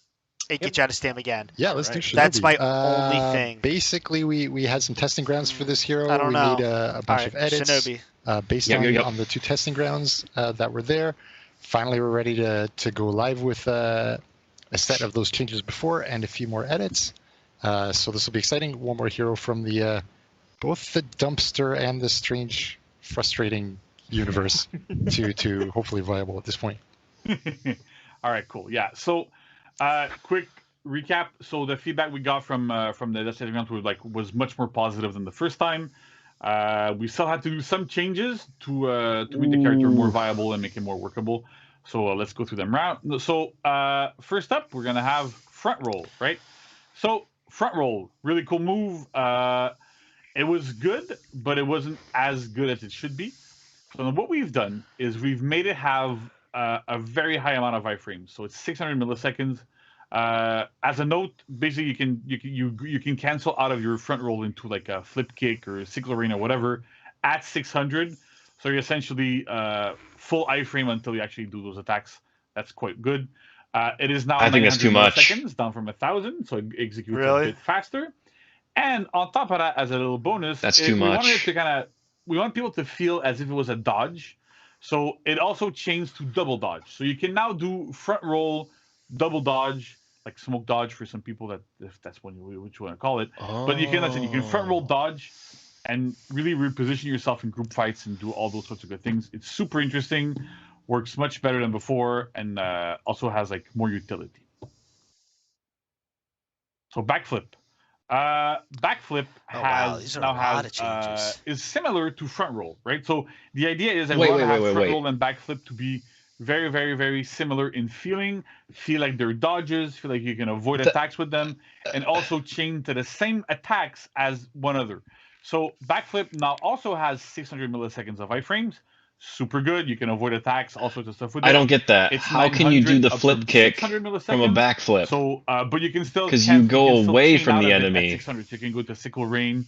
And get you out of stam again. Yeah, let's do Shinobi. That's my only thing. Basically, we had some testing grounds for this hero. I don't know. We made a bunch of edits based on the 2 testing grounds that were there. Finally, we're ready to go live with a set of those changes before and a few more edits. So this will be exciting. One more hero from the both the dumpster and the strange, frustrating universe to hopefully viable at this point. All right, cool. Yeah. So, quick recap. So the feedback we got from the testing grounds was much more positive than the first time. We still had to do some changes to make the character more viable and make it more workable. So let's go through them round. So first up, we're gonna have front roll, right? So front roll, really cool move. It was good, but it wasn't as good as it should be. So what we've done is we've made it have a very high amount of iframes. So it's 600 milliseconds. As a note, basically you can cancel out of your front roll into like a flip kick or cyclo rain or whatever at 600. So you're essentially full iframe until you actually do those attacks. That's quite good. It is now I think that's too much. Seconds down from 1,000, so it executes a bit faster. And on top of that, as a little bonus, that's too much. We want people to feel as if it was a dodge. So it also changed to double dodge. So you can now do front roll, double dodge, like smoke dodge for some people if that's what you want to call it. But you can front roll dodge and really reposition yourself in group fights and do all those sorts of good things. It's super interesting, works much better than before, and also has like more utility. So backflip. Backflip is similar to front roll, right? So the idea is that we want to have front roll and backflip to be very, very, very similar in feeling. Feel like they're dodges. Feel like you can avoid attacks with them, and also chain to the same attacks as one other. So backflip now also has 600 milliseconds of iframes. Super good. You can avoid attacks, all sorts of stuff with it. I don't get that. How can you do the flip kick from a backflip? So, but you can still because you go away from the enemy. 600, so you can go to sickle rain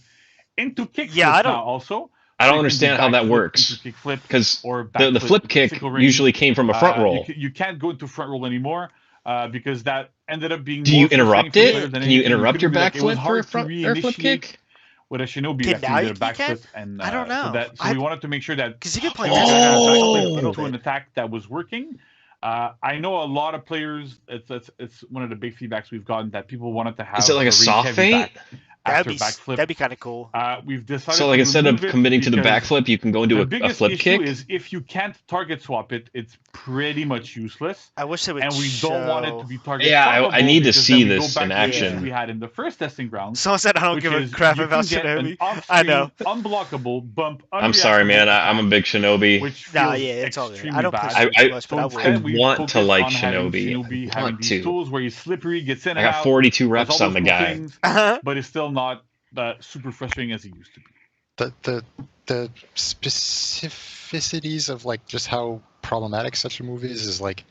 into kickflip now also. I don't understand how that works because the flip kick usually came from a front roll. You can't go into front roll anymore because that ended up being. Do you interrupt it? Can you interrupt your backflip for a front or flip kick? With a Shinobi, did a backflip, and I don't know. So we wanted to make sure that because you can play to an attack that was working. I know a lot of players. It's one of the big feedbacks we've gotten that people wanted to have. Is it like a soft feint? backflip. That'd be kind of cool. We've decided. So, like, instead of committing to the backflip, you can go into a flip kick. The biggest issue is if you can't target swap it, it's pretty much useless. I wish they would. And we don't want it to be target. Yeah, I need to see this in action. We had in the first testing ground. Someone said I don't give a crap about Shinobi. I know. Unblockable bump. I'm sorry, man. I'm a big Shinobi. It's all good. I don't push too much, but I want to like Shinobi. I want to. Tools where he's slippery, gets in. I got 42 reps on the guy, but it's still not super frustrating as it used to be. The specificities of like just how problematic such a move is like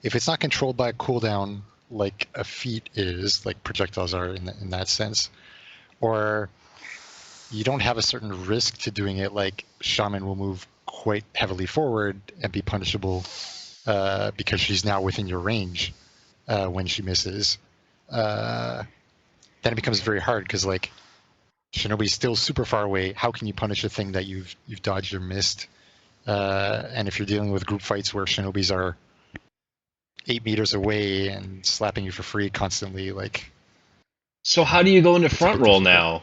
if it's not controlled by a cooldown like a feat is, like projectiles are in that sense, or you don't have a certain risk to doing it, like Shaman will move quite heavily forward and be punishable because she's now within your range when she misses. Then it becomes very hard because like Shinobi's still super far away. How can you punish a thing that you've dodged or missed? And if you're dealing with group fights where Shinobis are 8 meters away and slapping you for free constantly, like. So how do you go into front roll now?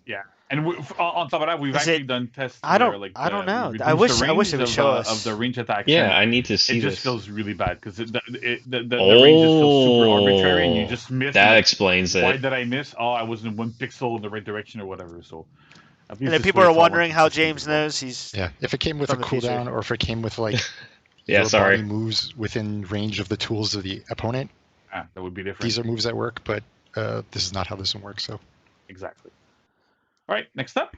Yeah, and on top of that, we've actually done tests. I don't know. I wish it would show us of the range attack. Yeah, I need to see this. It this. just feels really bad because the range just feels super arbitrary, and you just miss. That explains it. Why did I miss? Oh, I was in 1 pixel in the right direction or whatever. So. And then people are wondering how James knows he's. Yeah, if it came with a cooldown or if it came with like. Yeah, sorry. Body moves within range of the tools of the opponent. That would be different. These are moves that work, but this is not how this one works. So. Exactly. All right, next up,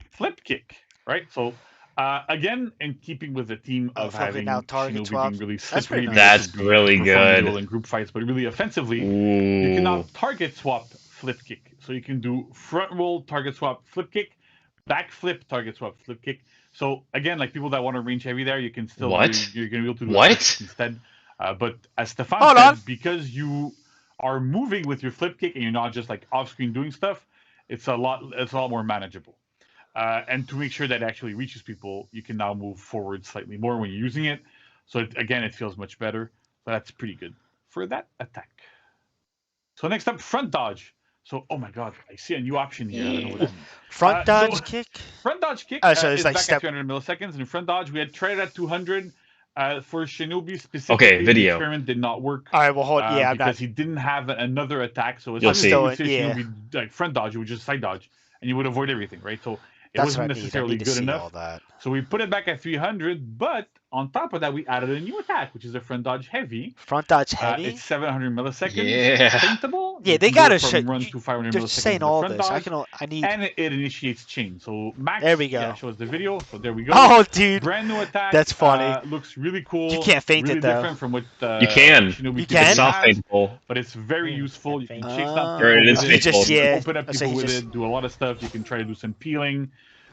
flip kick. Right, so again, in keeping with the theme of having Shinobi being really slippery, that's really good in group fights, but really offensively, you can now target swap flip kick. So you can do front roll target swap flip kick, back flip target swap flip kick. So again, like people that want to range heavy there, you can still you're going to be able to do that instead. But as Stefan said, because you are moving with your flip kick and you're not just like off screen doing stuff, it's a lot more manageable. And to make sure that it actually reaches people, you can now move forward slightly more when you're using it. So it feels much better. So that's pretty good for that attack. So next up, front dodge. So, oh my God, I see a new option here. I don't know what that means. Front dodge kick? Front dodge kick so is like back at 300 milliseconds. And front dodge, we had tried it at 200 for Shinobi specifically. Okay, video. The experiment did not work. All right, well, hold on. Because he didn't have another attack. So it's Shinobi, like front dodge, you would just side dodge. And you would avoid everything, right? So it wasn't necessarily good enough. So we put it back at 300, but on top of that, we added a new attack, which is a front dodge heavy. Front dodge heavy? It's 700 milliseconds. Yeah. Paintable. Yeah, they gotta run to 500 they're milliseconds saying all this. Dodge, I need. And it initiates chain. So Max there we go. Shows the video. So there we go. Oh, dude. Brand new attack. That's funny. Looks really cool. You can't feint really it though. Different from what you can. Shinobi you can. It's not paintable. But it's very useful. You can chase down. Or it is paintable. Open up people with it. Do a lot of stuff. You can try to do some peeling.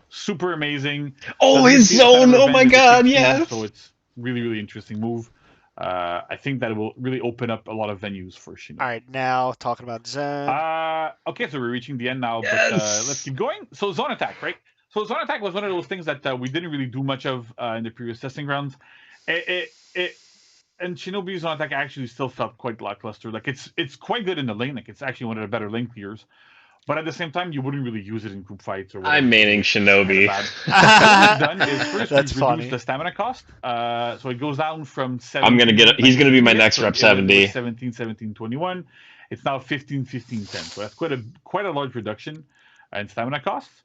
Super amazing. Oh, his zone! Oh my God, yes! So it's really, really interesting move. I think that it will really open up a lot of venues for Shinobi. All right, now talking about zone. Okay, so we're reaching the end now, but let's keep going. So zone attack, right? So zone attack was one of those things that we didn't really do much of in the previous testing grounds. And Shinobi's zone attack actually still felt quite lackluster. Like it's quite good in the lane. Like it's actually one of the better lane clears. But at the same time, you wouldn't really use it in group fights or whatever. I'm maining Shinobi. What we've done is first That's we've reduced the stamina cost. So it goes down from 17. He's gonna be my next rep 70. 17, 17, 21. It's now 15, 15, 10. So that's quite a large reduction in stamina costs.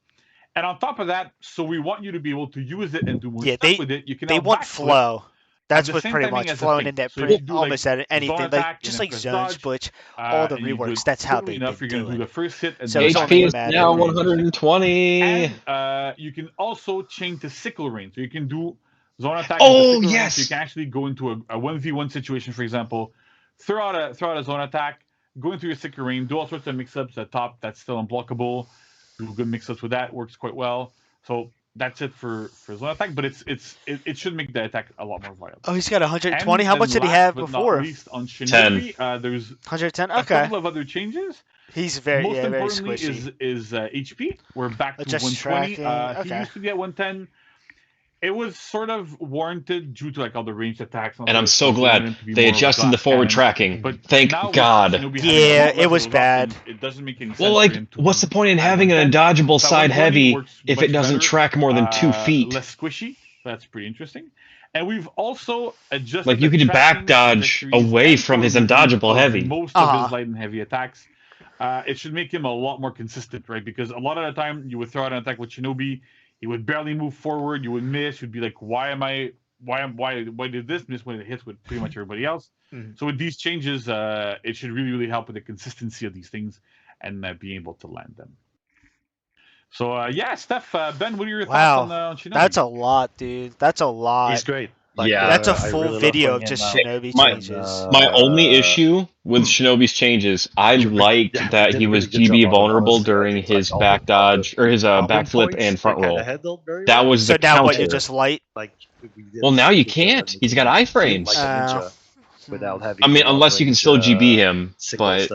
And on top of that, so we want you to be able to use it and do more stuff with it. You can. They want flow. That's what's pretty much flowing in that almost at anything, like just like zone split, all the reworks. That's how they do it. You're gonna do the first hit, and so HP is now 120. And you can also chain to sickle range. So you can do zone attack. Oh yes! So you can actually go into a 1v1 situation, for example, throw out a zone attack, go into your sickle range, do all sorts of mix-ups at top. That's still unblockable. Do good mix-ups with that. Works quite well. So. That's it for zone attack, but it should make the attack a lot more viable. Oh, he's got 120. How much did he have before? Not least on Shinobi, 10. There's 110. a couple of other changes. He's very most very importantly squishy. is HP. We're back to just 120. Tracking. He used to be at 110. It was sort of warranted due to like all the ranged attacks. And I'm so glad they adjusted the forward tracking. But thank God. Yeah, it was bad. It doesn't make any sense. Well, like, what's the point in having an undodgeable side heavy if it doesn't track more than 2 feet? Less squishy. That's pretty interesting. And we've also adjusted. Like, you could back dodge away from his undodgeable heavy. Most of his light and heavy attacks. It should make him a lot more consistent, right? Because a lot of the time you would throw out an attack with Shinobi. He would barely move forward. You would miss. You'd be like, why did this miss when it hits with pretty much everybody else? So with these changes, it should really help with the consistency of these things and being able to land them. So yeah, Steph, Ben, what are your thoughts on Shinobi? That's a lot, dude. That's a lot. He's great. That's a full video of just Shinobi changes. My only issue with Shinobi's changes, I liked that he was GB vulnerable during his back dodge or his backflip and front roll. That was the counter. Now what, you just light? Well, now you can't. He's got iframes. Without having I mean, unless you can still GB him, but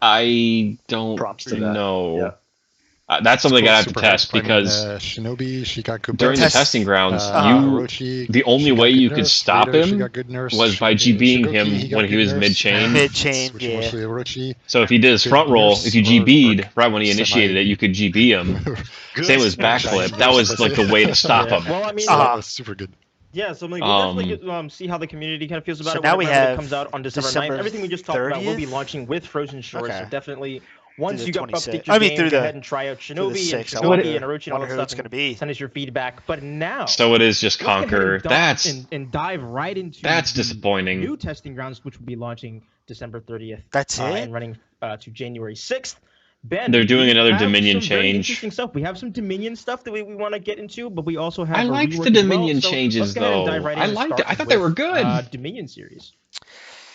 I don't know. Yeah. That's something I have to test because Shinobi, she got good during the testing grounds, the only way you could stop him was by GBing him when he was mid-chain. Yeah. So if he did his front roll, if you GB'd right when he initiated it, you could GB him. Same as backflip. That was like the way to stop him. Well, I mean, that was super good. Yeah, so we'll definitely see how the community kind of feels about it. Now we have it comes out on December 9th. Everything we just talked about will be launching with Frozen Shores. So definitely. Once you update your game, go ahead and try out Shinobi and Orochi and all that stuff. Send us your feedback. But now, so it is just Conqueror. That's and dive right into disappointing. New testing grounds, which will be launching December 30th. That's it, and running to January 6th. Ben, they're doing another Dominion change. Interesting stuff. We have some Dominion stuff that we want to get into, but we also have. I liked the Dominion changes though. I liked it. I thought they were good. Dominion series.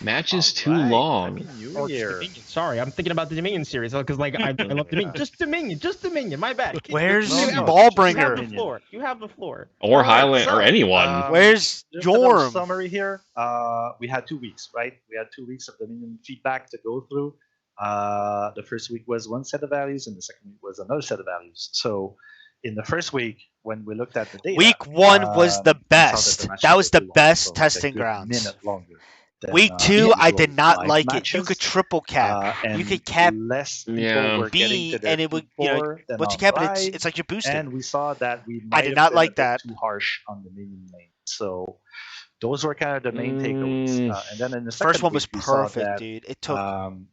Match is too long. Sorry, I'm thinking about the Dominion series because like I love Dominion. Just Dominion. My bad. Where's Ballbringer? You have the floor. Or Highland or anyone. Where's Jorm? Summary here. We had 2 weeks, right? We had 2 weeks of Dominion feedback to go through. The first week was one set of values, and the second week was another set of values. So, in the first week, when we looked at the data, week 1 was the best. That was the best testing grounds. Minute longer. Week 2, I did not like it. You could triple cap. You could cap B, and it would, once you cap it, it's like you're boosting. And we saw that we might I did not like that. Too harsh on the minion lane. So those were kind of the main takeaways. And then in the first one was perfect, dude. It took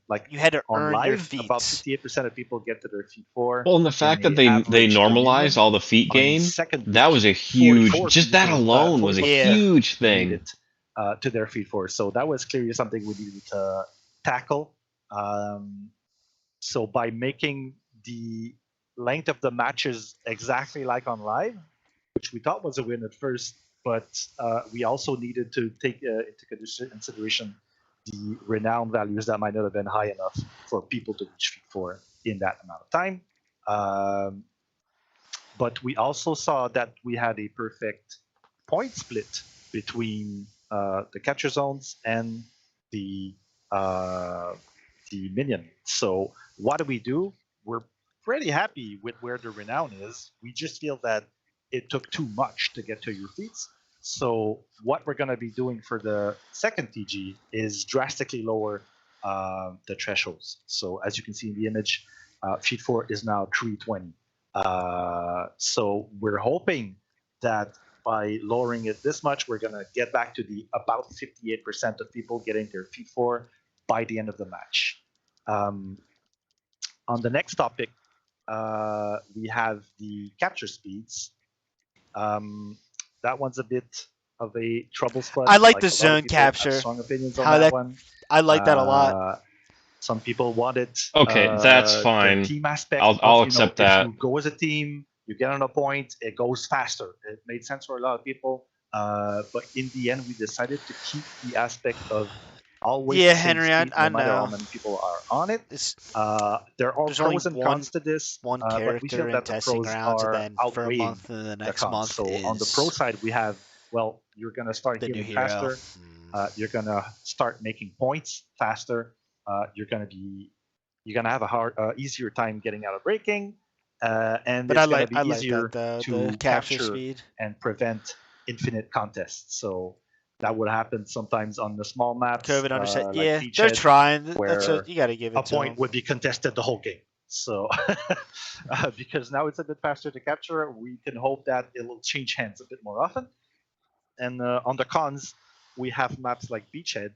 like you had to earn your feet. About 58% of people get to their feet 4. Well, and the fact that they normalized all the feet gain, that was a huge. Just that alone was a huge thing. To their feed force. So that was clearly something we needed to tackle. So by making the length of the matches exactly like on live, which we thought was a win at first, but we also needed to take into consideration the renown values that might not have been high enough for people to reach feed 4 in that amount of time. But we also saw that we had a perfect point split between the capture zones and the minion. So what do? We're pretty happy with where the renown is. We just feel that it took too much to get to your feats. So what we're going to be doing for the second TG is drastically lower the thresholds. So as you can see in the image, feat 4 is now 320. So we're hoping that by lowering it this much, we're going to get back to the about 58% of people getting their feet 4 by the end of the match. On the next topic, we have the capture speeds. That one's a bit of a trouble spot. I like the zone capture. Strong opinions on that one. I like that a lot. Some people want it. Okay, that's fine. Team aspect. I'll accept that. If you go as a team, you get on a point, it goes faster. It made sense for a lot of people, but in the end, we decided to keep the aspect of always. Yeah, Henry, I know. No matter how many people are on it. There are pros and cons to this. One character but we feel that the testing pros grounds, are and then for a month, and the next month So is on the pro side, we have you're gonna start healing faster. You're gonna start making points faster. You're gonna have a easier time getting out of breaking. and it's going to be easier to capture speed and prevent infinite contests. So that would happen sometimes on the small maps. COVID understand. Yeah, they're trying. That's you got to give it a point would be contested the whole game. So because now it's a bit faster to capture, we can hope that it will change hands a bit more often. And on the cons, we have maps like Beachhead.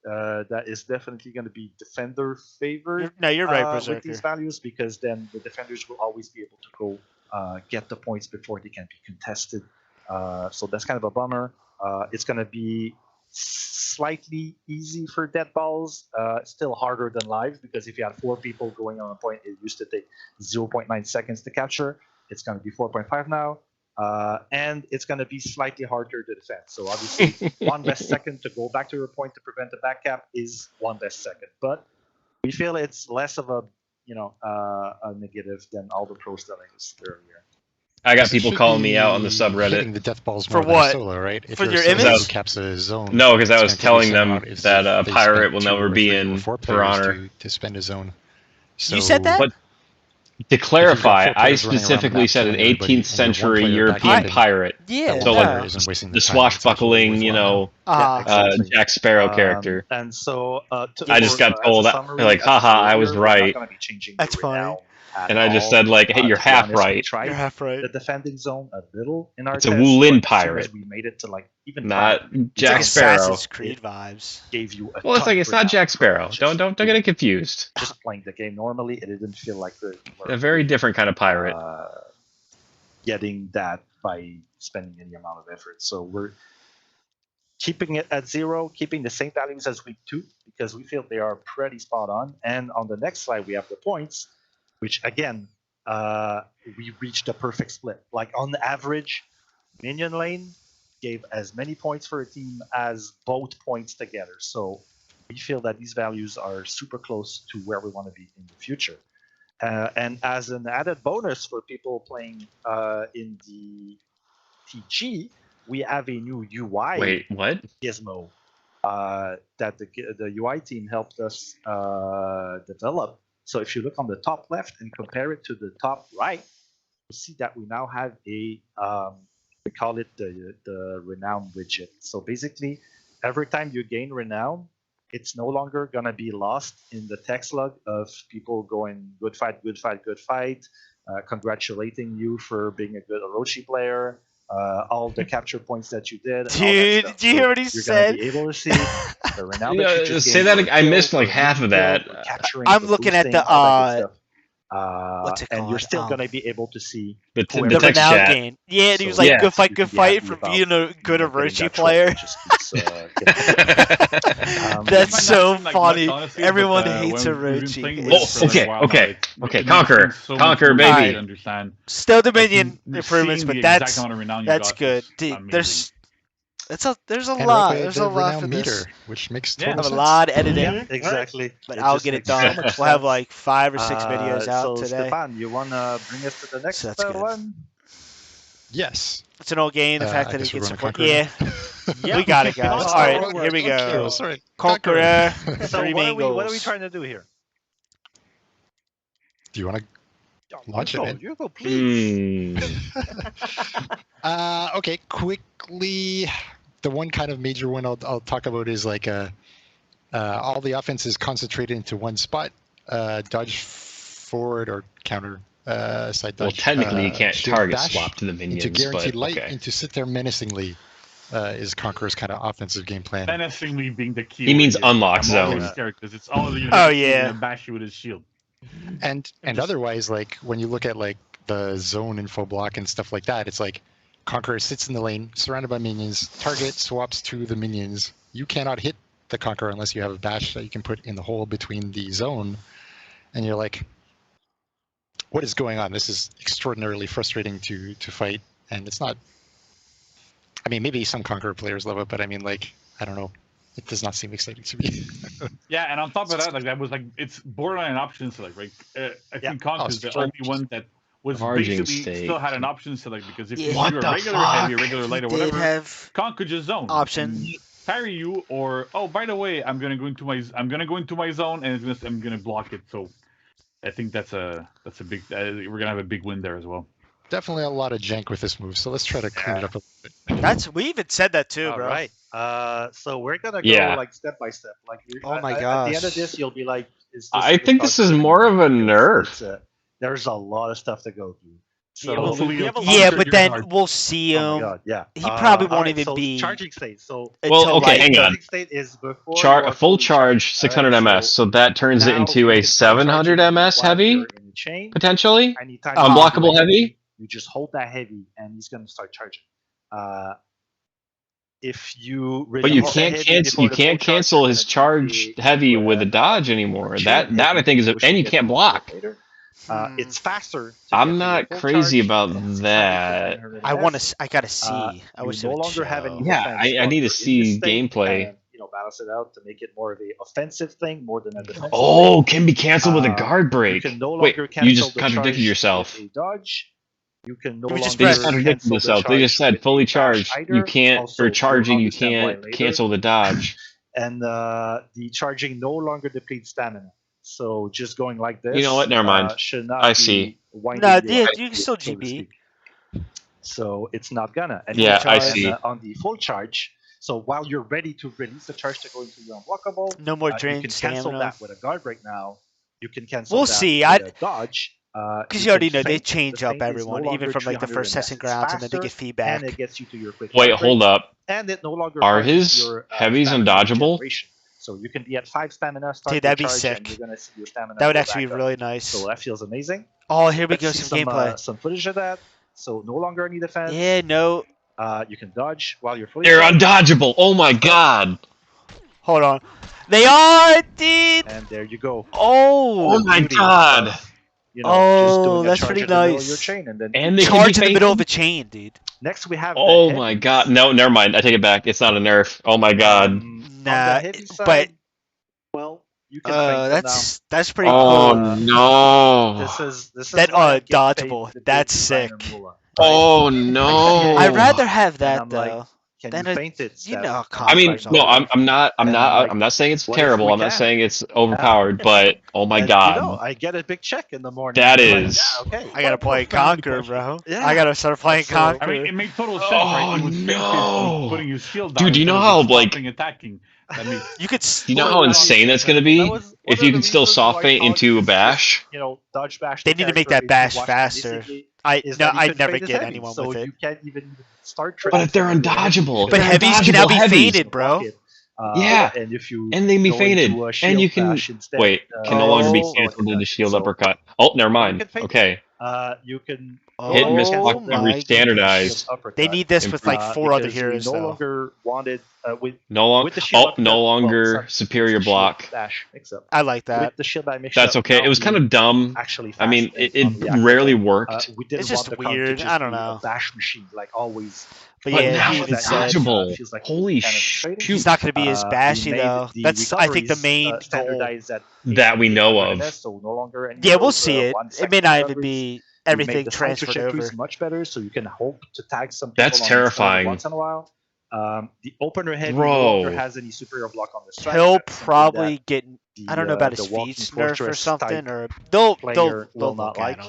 That is definitely going to be defender favored. No, you're right, Berserker. With these values, because then the defenders will always be able to go get the points before they can be contested. So that's kind of a bummer. It's going to be slightly easy for dead balls, still harder than live, because if you had 4 people going on a point, it used to take 0.9 seconds to capture. It's going to be 4.5 now. And it's going to be slightly harder to defend. So obviously, 1 less second to go back to your point to prevent the back cap is 1 less second. But we feel it's less of a negative than all the pros that I listed earlier. I got people calling me out on the subreddit. The death balls for what? Solo, right? If for your image? Caps a zone, no, because I was telling them that pirate will never be in For Honor to spend a zone. So, you said that? But to clarify, I specifically said an 18th century European pirate. Yeah. So like the swashbuckling, Jack Sparrow character. And so I just got told, like, haha, I was right. That's funny. And I just said, like, hey, you're half right. You're half right. The defending zone a little in our It's a Wulin pirate. We made it to like even not Jack Sparrow. Assassin's Creed vibes. Gave you a well, it's not Jack Sparrow. Don't get it confused. Just playing the game normally, it didn't feel like a very different kind of pirate. Getting that by spending any amount of effort. So we're keeping it at 0, keeping the same values as week 2 because we feel they are pretty spot on. And on the next slide, we have the points. Which again, we reached a perfect split. Like on average, Minion Lane gave as many points for a team as both points together. So we feel that these values are super close to where we want to be in the future. And as an added bonus for people playing in the TG, we have a new UI. Wait, what? Gizmo that the UI team helped us develop. So if you look on the top left and compare it to the top right, you'll see that we now have a, we call it the renown widget. So basically, every time you gain renown, it's no longer going to be lost in the text log of people going, good fight, good fight, good fight, congratulating you for being a good Orochi player, all the capture points that you did. Dude, did you hear what he said? You're going to be able to see the renown that you just say that again. I missed like half of that. I'm looking at the what's it called? And you're still going to be able to see the text chat. Game. Yeah, and he was like, good fight from being a good Orochi player. That's so funny. Everyone hates Orochi. Oh, okay. Conqueror, baby. Understand. Still Dominion improvements, but that's good. There's a lot. There's a lot for this. Which makes total sense. A lot of editing. Yeah, exactly. But I'll get it done. We'll have like 5 or 6 videos out today. Stefan, you want to bring us to the next one? Yes. It's an old game. The fact that it gets support. Yeah. We got it, guys. All right, here we go. Sorry. Conqueror. So what are we trying to do here? Do you want to launch it? You go, please. Okay, quickly. The one kind of major one I'll talk about is like all the offense is concentrated into one spot. Dodge forward or counter side dodge. Well, technically you can't target swap to the minions. Into guaranteed light okay. and to sit there menacingly is Conqueror's kind of offensive game plan. Menacingly being the key. He means unlock zone. Characters. It's all bash you with his shield. And otherwise, like when you look at like the zone info block and stuff like that, it's like Conqueror sits in the lane, surrounded by minions, target swaps to the minions. You cannot hit the Conqueror unless you have a bash that you can put in the hole between the zone. And you're like, what is going on? This is extraordinarily frustrating to fight. And it's not, I mean, maybe some Conqueror players love it, but I mean, like, I don't know. It does not seem exciting to me. Yeah, and on top of that, like that was like it's borderline an option select, right? I think Conqueror is the only one that was basically still had an option select because if you're a regular heavy, regular light, or whatever, Conqueror could just zone option parry you, or oh by the way, I'm gonna go into my zone and I'm gonna block it. So I think that's a big. We're gonna have a big win there as well. Definitely a lot of jank with this move, so let's try to clean it up a little bit. We even said that too, bro. All right. So we're gonna go like step by step. Like, oh my gosh. At the end of this, you'll be like, "Is this I think this is more of a nerf. There's a lot of stuff to go through. So but then we'll see him. Oh my God, yeah. He probably won't even be charging state. So well, okay, hang on. State is before a full charge 600 ms, so that turns it into a 700 ms heavy, potentially unblockable heavy. You just hold that heavy, and he's gonna start charging. If you but you can't cancel his charge heavy with a dodge anymore. That I think is and you can't block. It's faster. I'm not crazy about that. I gotta see. I wish no longer have any. Yeah, I need to see gameplay. And, balance it out to make it more of an offensive thing more than a defensive. Oh, can be canceled with a guard break. You can no Wait, longer cancel you just contradicted yourself. A dodge. You can no they longer just contradicted themselves. They just said fully charged. You can't, or charging, you can't cancel the dodge. And the charging no longer depletes stamina. So just going like this. You know what? Never mind. Should not I see. No, you can still GB. So it's not gonna. And yeah, I see. On the full charge. So while you're ready to release the charge to go into your unblockable, no more drain you can cancel stamina. That with a guard break now. You can cancel. We'll that see. With a dodge. Because you already know they change up everyone, even from like the first testing grounds, and then they get feedback. And it gets you to your quick. Wait, hold up. And it no longer are his heavies undodgeable? So you can be at 5 stamina. Dude, that'd be sick. You're gonna see your stamina that would actually be really nice. So that feels amazing. Oh, here we go, some gameplay. Some footage of that. So no longer any defense. Yeah, no. You can dodge while you're fully. They're undodgeable. Oh my god. Hold on. They are, dude. And there you go. Oh my god. That's pretty nice. Your chain and then they charge in the middle of a chain, dude. Next we have. Oh my god. No, never mind. I take it back. It's not a nerf. Oh my god. Nah, side, but well, you can. That's pretty cool. Oh no. This is that dodgeable. That's sick. Oh no. I'd rather have that though. Like, can you faint it? I mean, no, I'm not saying it's terrible. I'm not saying it's overpowered, but oh my god. I get a big check in the morning. That is. Okay. I gotta play Conqueror, bro. Yeah. I gotta start playing Conqueror. I mean, it made total sense, right? Oh no. Putting your shield down. Dude, do you know how attacking? I mean, you could. You know how insane that's gonna be if you can still soft feint into a bash. Dodge bash. They need to make that bash faster. I'd never get anyone with it. You can't even start. But if they're undodgeable, but heavies can now be fainted, bro. Yeah, and if you and they be fainted, and you can wait. Can no longer be canceled with the shield uppercut. Oh, never mind. Okay. You can hit and miss block every standardized. They need this with like 4 other heroes. No longer wanted with the shield no longer superior block. I like that. With the shield that's okay. It was kind of dumb. Actually, I mean, it rarely worked. It's just weird. I don't know. Bash machine like always. But now it's dodgeable. Holy shoot! He's not going to be as bashy though. That's I think the main goal that we know of. So no longer yeah, we'll see it. It may not even be everything transferred over. Much better, so you can hope to tag some. That's terrifying. Once in a while. The opener heavy no longer has any superior block on the strike. He'll probably get. I don't know about his feet nerf or something, or they'll not like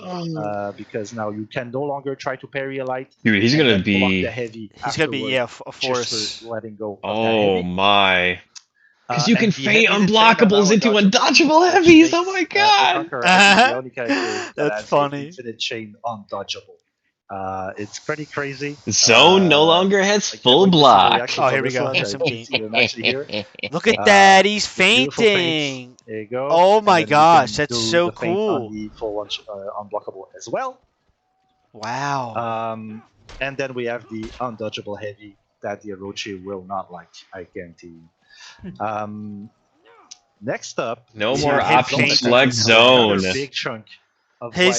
because now you can no longer try to parry a light. Dude, he's gonna be. He's gonna be a force. Letting go. Oh my. Because you can feint unblockables into undodgeable heavies. Oh my god. That's funny. Infinite chain undodgeable. It's pretty crazy. Zone no longer has full block. Oh, here we go. Look at that. He's fainting. There you go. Oh my gosh, that's so cool. On the full unblockable as well. Wow. And then we have the undodgeable heavy that the Orochi will not like, I guarantee you. Next up, no more option select zone. Big chunk. Him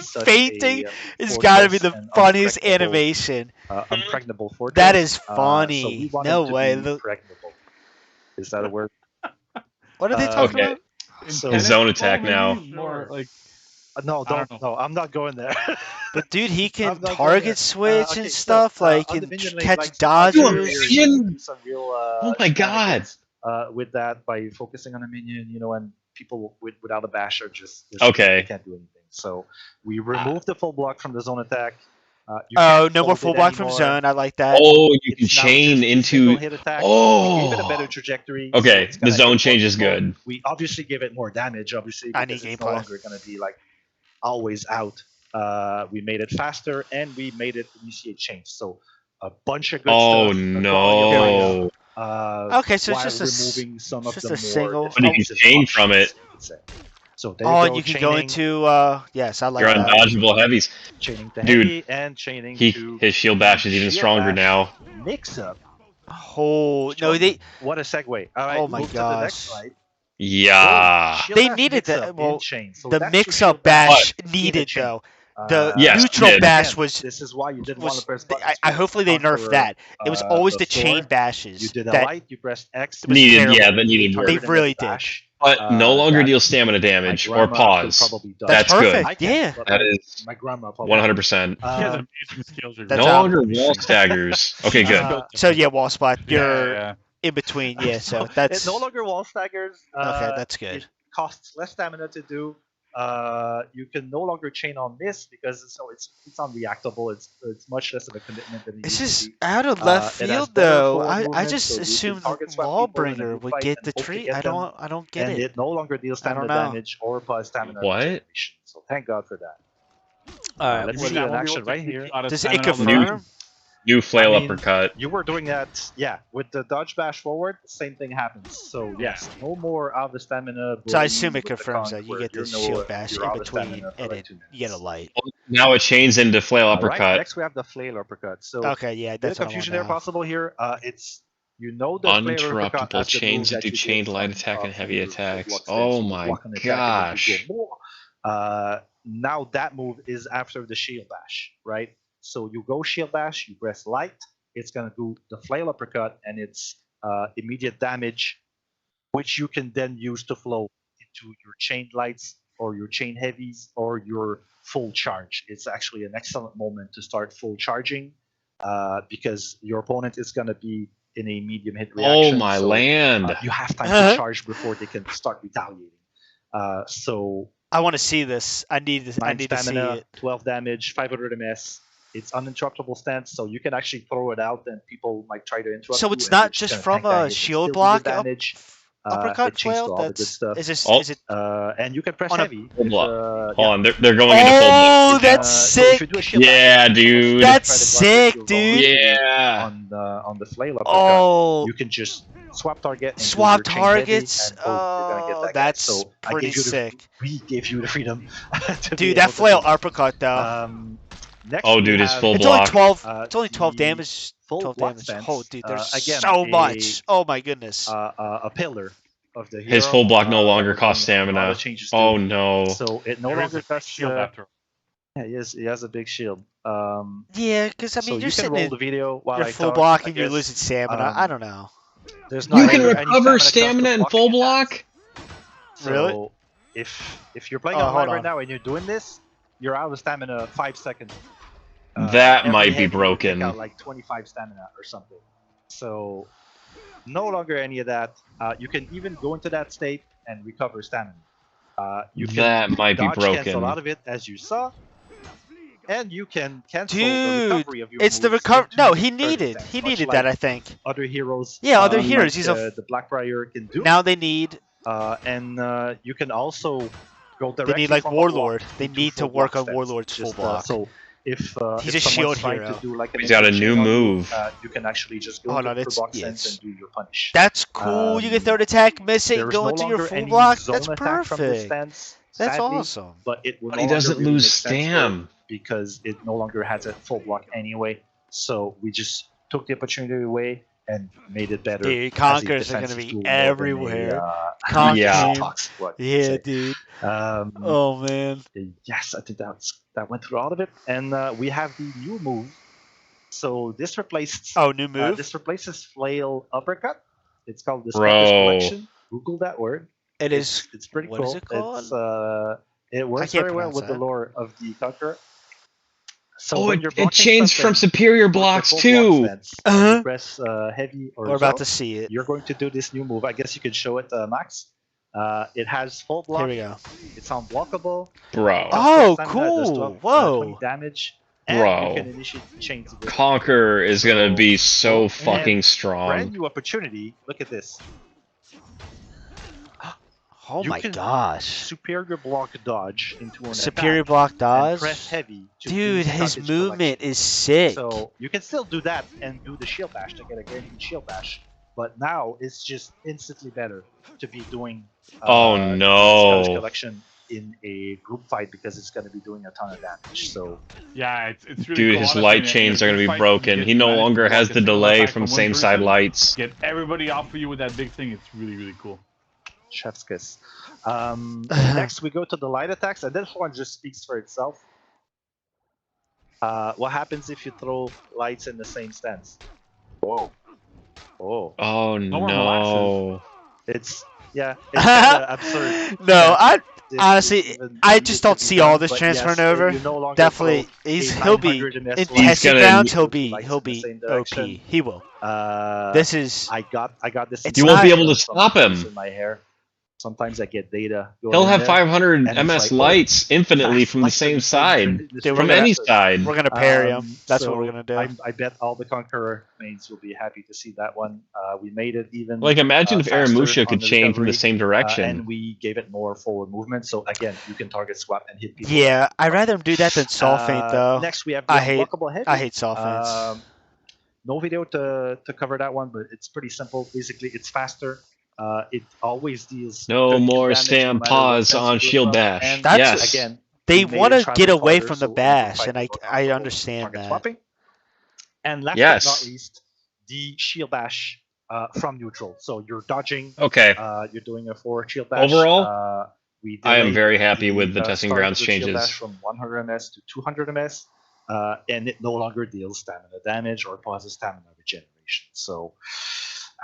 fainting has got to be the funniest animation. Impregnable fortress. That is funny. So no way. Is that a word? What are they talking about? So his zone attack now. More like. No, no, I'm not going there. But dude, he can target switch and stuff, like and catch dodgers. Oh my god! With that, by focusing on a minion, and people without a bash are just okay. They can't do anything. So we removed the full block from the zone attack. No more full block from zone. I like that. Oh, you can chain into. Oh, we gave it a better trajectory. Okay, so the zone change is good. We obviously give it more damage. Obviously, I because need it's no longer going to be like always out. We made it faster and we made it initiate change. So a bunch of good stuff. Oh no. Okay, so it's just removing some of the more single. But you can chain from it. So there you go, and you can go into yes, I like your that. undodgeable heavies. Chaining to Dude, heavy and chaining to his shield bash is even stronger now. Mix up. Oh no, they. What a segue! All right, oh my gosh. To gosh. the next slide. Yeah. They needed that. Well, so the mix-up bash needed though. The neutral bash was. This is why you didn't want to press. I hopefully they nerfed that. It was always the chain bashes. You did a that light. You pressed X. Needed, yeah, that needed work. They really did. But no longer deal stamina damage or pause. That's perfect. good. Yeah. That is my grandma 100%. No longer wall staggers. Okay, good. So yeah, wall spot. You're in between. Yeah. So that's. It's no longer wall staggers. Okay, that's good. It costs less stamina to do. You can no longer chain on this because it's unreactable. It's much less of a commitment than it This used is to be. out of left field though. I just so assumed Lawbringer would get the treat. I don't get and it no longer deals stamina damage or plus stamina. What? So thank God for that. Alright, let's see an action right here. Does it confirm? New flail uppercut. You were doing that, yeah, with the dodge bash forward, the same thing happens. So yes, no more out of the stamina. So I assume it confirms that you get this shield bash in between, and you get a light. Now it chains into flail uppercut. Right, next we have the flail uppercut. So okay, yeah, that's confusion there possible here. It's the uninterruptible chains into chained light attack and heavy attacks. Oh my gosh! Now that move is after the shield bash, right? So you go shield bash, you press light, it's gonna do the flail uppercut, and it's immediate damage, which you can then use to flow into your chain lights or your chain heavies or your full charge. It's actually an excellent moment to start full charging because your opponent is gonna be in a medium hit reaction. Oh my land! You have time to charge before they can start retaliating. So I want to see this. I need this. I need stamina, to see it. 12 damage, 500 MS. It's uninterruptible stance, so you can actually throw it out, and people might try to interrupt. So it's not just from a shield block damage. Uppercut flail. That's is this? Oh. Is it? And you can press heavy. Hold on, they're going into full block. Oh, that's sick! Yeah, dude. That's sick, dude. Yeah. On the flail uppercut, oh, you can just swap target. Swap targets. And, you're gonna get that that's so pretty sick. We gave you the freedom. Dude, that flail uppercut though. Next dude, his full it's block. Only 12. It's only 12 damage. 12 damage. Stance, oh, dude, there's again, so much. Oh my goodness. A pillar of the hero. His full block no longer costs stamina. Oh no. So it no longer costs shield after. Yeah, he has a big shield. Yeah, because I mean, so you're sitting roll the video while you're full block and you're losing stamina. I don't know. There's you can recover stamina in full block. So really? If you're playing online right now and you're doing this, you're out of stamina 5 seconds. That might be broken. Like 25 stamina or something. So no longer any of that. You can even go into that state and recover stamina. You can that might be broken. Cancel a lot of it, as you saw, and you can cancel Dude, the recovery of your it's the recovery. No, he needed that. I think. Other heroes. Yeah, other heroes. Like, He's the Blackbriar can do. Now they need. And you can also go directly. They need like Warlord. They need to work on Warlord's full block. So if he's a shield hero, to do like he's got a new move. You can actually just go into block sense and do your punish. That's cool. You can third attack, miss it, go into your full block. That's perfect. Stance, that's sadly, awesome. But it will he doesn't lose stam because it no longer has a full block anyway. So we just took the opportunity away and made it better. Dude, Conquerors are gonna be everywhere. Yeah, dude. Oh man. Yes, I think that went through all of it. And we have the new move. So this replaced. New move. This replaces flail uppercut. It's called the Scottish Collection. Google that word. It's pretty cool. What is it called? It works very well with the lore of the Conqueror. So it changed from superior blocks too. You press heavy or we're about to see it. You're going to do this new move. I guess you could show it, Max. It has full block. Here we go. It's unblockable. Bro. Oh, cool. Whoa. Damage. Bro. You can initiate chains. Conqueror is going to be so fucking strong. Brand new opportunity. Look at this. Oh my gosh. Superior block dodge into an superior attack block dodge? Press heavy dude, his movement is sick. So you can still do that and do the shield bash to get a guaranteed shield bash. But now it's just instantly better to be doing oh no collection in a group fight because it's going to be doing a ton of damage. So yeah, it's really dude, cool. his light chains are going to be broken. He no longer has the delay from same side lights. Get everybody off of you with that big thing. It's really cool. Chef's kiss. Next we go to the light attacks, and this one just speaks for itself. What happens if you throw lights in the same stance? Whoa. Oh no. It's kind of absurd. No, honestly, I just don't see all this transferring over. Definitely, he'll be in testing grounds. He'll be OP. He will. This is. I got this. You won't be able to stop him. In my hair. Sometimes I get data. He'll have 500 MS lights infinitely from the same side, from any side. We're gonna parry him. That's what we're gonna do. I bet all the Conqueror mains will be happy to see that one. We made it even. Like imagine if Aramusha could chain from the same direction. And we gave it more forward movement. So again, you can target swap and hit people. Yeah, I'd rather him do that than Soul Feint though. Next we have the unblockable heavy. I hate Soul Feints. No video to cover that one, but it's pretty simple. Basically, it's faster. It always deals. No more stand pause on shield bash. That's again. They want to get away from the bash, and I understand that. Swapping. And last but not least, the shield bash from neutral. So you're dodging. Okay. You're doing a forward shield bash. Overall, I am very happy with the testing grounds changes. From 100 ms to 200 ms, and it no longer deals stamina damage or pauses stamina regeneration. So.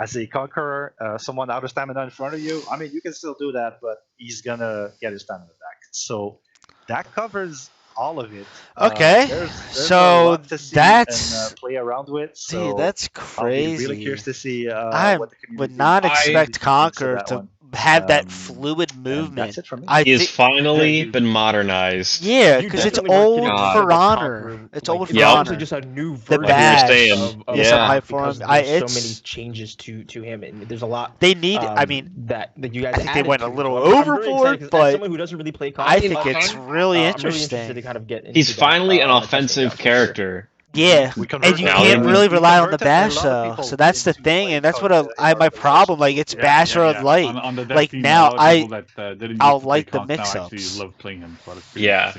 As a Conqueror, someone out of stamina in front of you, I mean, you can still do that, but he's gonna get his stamina back. So that covers all of it. Okay, there's so that's play around with. So dude, that's crazy. I'll be really curious to see. I would not expect Conqueror to have that fluid movement. That's it from me. He's finally been modernized. Yeah, because it's old for Honor. It's old for Honor. Just a new version. The bash. Yes, I'm hyped for him. There's so many changes to him, and there's a lot. They need. I mean, that you guys. I think they went a little overboard, but someone who doesn't really play I think it's really interesting. To kind of get he's finally an offensive character. Yeah, and you can't really rely on the bash though. So that's the thing, and that's what my problem. Like it's bash or light. On the like now, I'll like the mix ups. Love playing him. So yeah.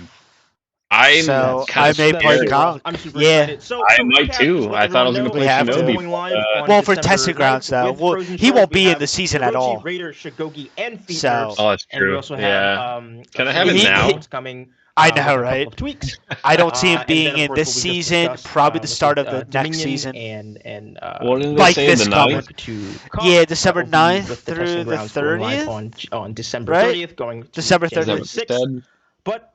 I may play Conk. Yeah, I might too. I thought I was going to play Shinobi. Well, for testing grounds though, well, he won't be in the season at all. So, oh, that's true. Yeah. Can I have it now? Coming. I know, right? I don't see him being in this season. Probably the start of the next season. And like this coming. Yeah, December 9th through the 30th. On December 30th, going December 30th. But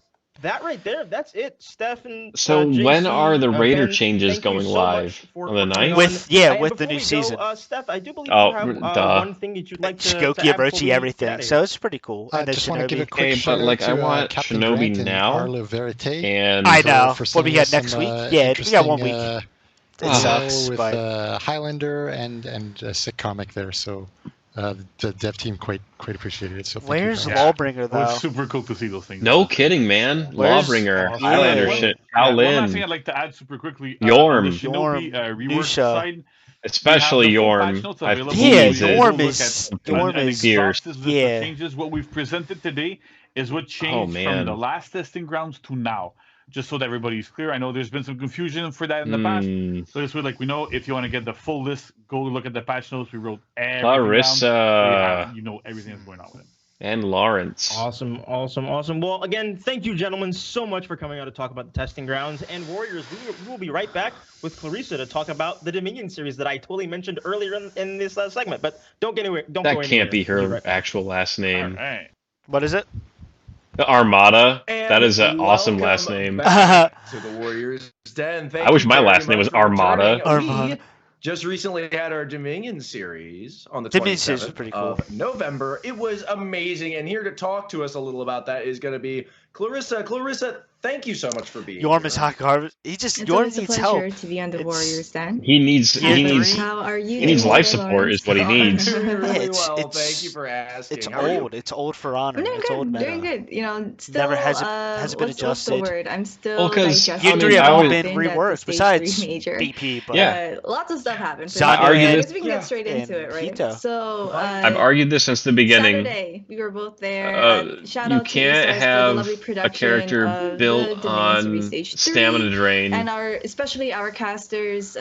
that right there, that's it, Steph and so JC, when are the Raider Ben, changes going live? On the 9th? With the new season. Steph, I do believe you have one thing that you'd like to Shikoki, Orochi, everything. So it's pretty cool. I just want to give a quick but like I want Captain Shinobi Grant now. And I know. What we got next week? Yeah, we got 1 week. It sucks, with Highlander and a sick comic there, so the dev team quite appreciated it. So where's Lawbringer though? It's super cool to see those things. No kidding, man. Lawbringer, Highlander shit, One last thing I'd like to add super quickly. Yorm, Shinobi rework side. Especially Yorm. Yorm is fierce. Yeah. Changes. What we've presented today is what changed from the last testing grounds to now. Just so that everybody's clear. I know there's been some confusion for that in the past. So this way, like, we know if you want to get the full list, go look at the patch notes. We wrote everything Clarissa. down. So you know everything that's going on with it. And Lawrence. Awesome. Well, again, thank you, gentlemen, so much for coming out to talk about the testing grounds. And Warriors, we will be right back with Clarissa to talk about the Dominion series that I totally mentioned earlier in this segment. But don't get anywhere. That can't be her actual last name. All right. What is it? Armada. That is an awesome last name. To the Warriors Den. I wish my last name was Armada. just recently had our Dominion series on the 27th of November. It was amazing. And here to talk to us a little about that is going to be Clarissa. Clarissa, thank you so much for being here. Hockey Harvest. Yorm needs help. To be on the Warriors Den. He needs How are you? He needs life support is what he needs. Really well. Thank you for asking. It's old. It's old for honor. I'm doing it's good. Old meta. Doing good. You know, still never hasn't been adjusted. What's the word? I'm still digesting. You three have all been reworked besides BP. But lots of stuff happened. I we can get straight into it, right? Keto. So I've argued this since the beginning. Saturday, we were both there. Shout you out can't to have a character built on stamina drain, and especially our casters.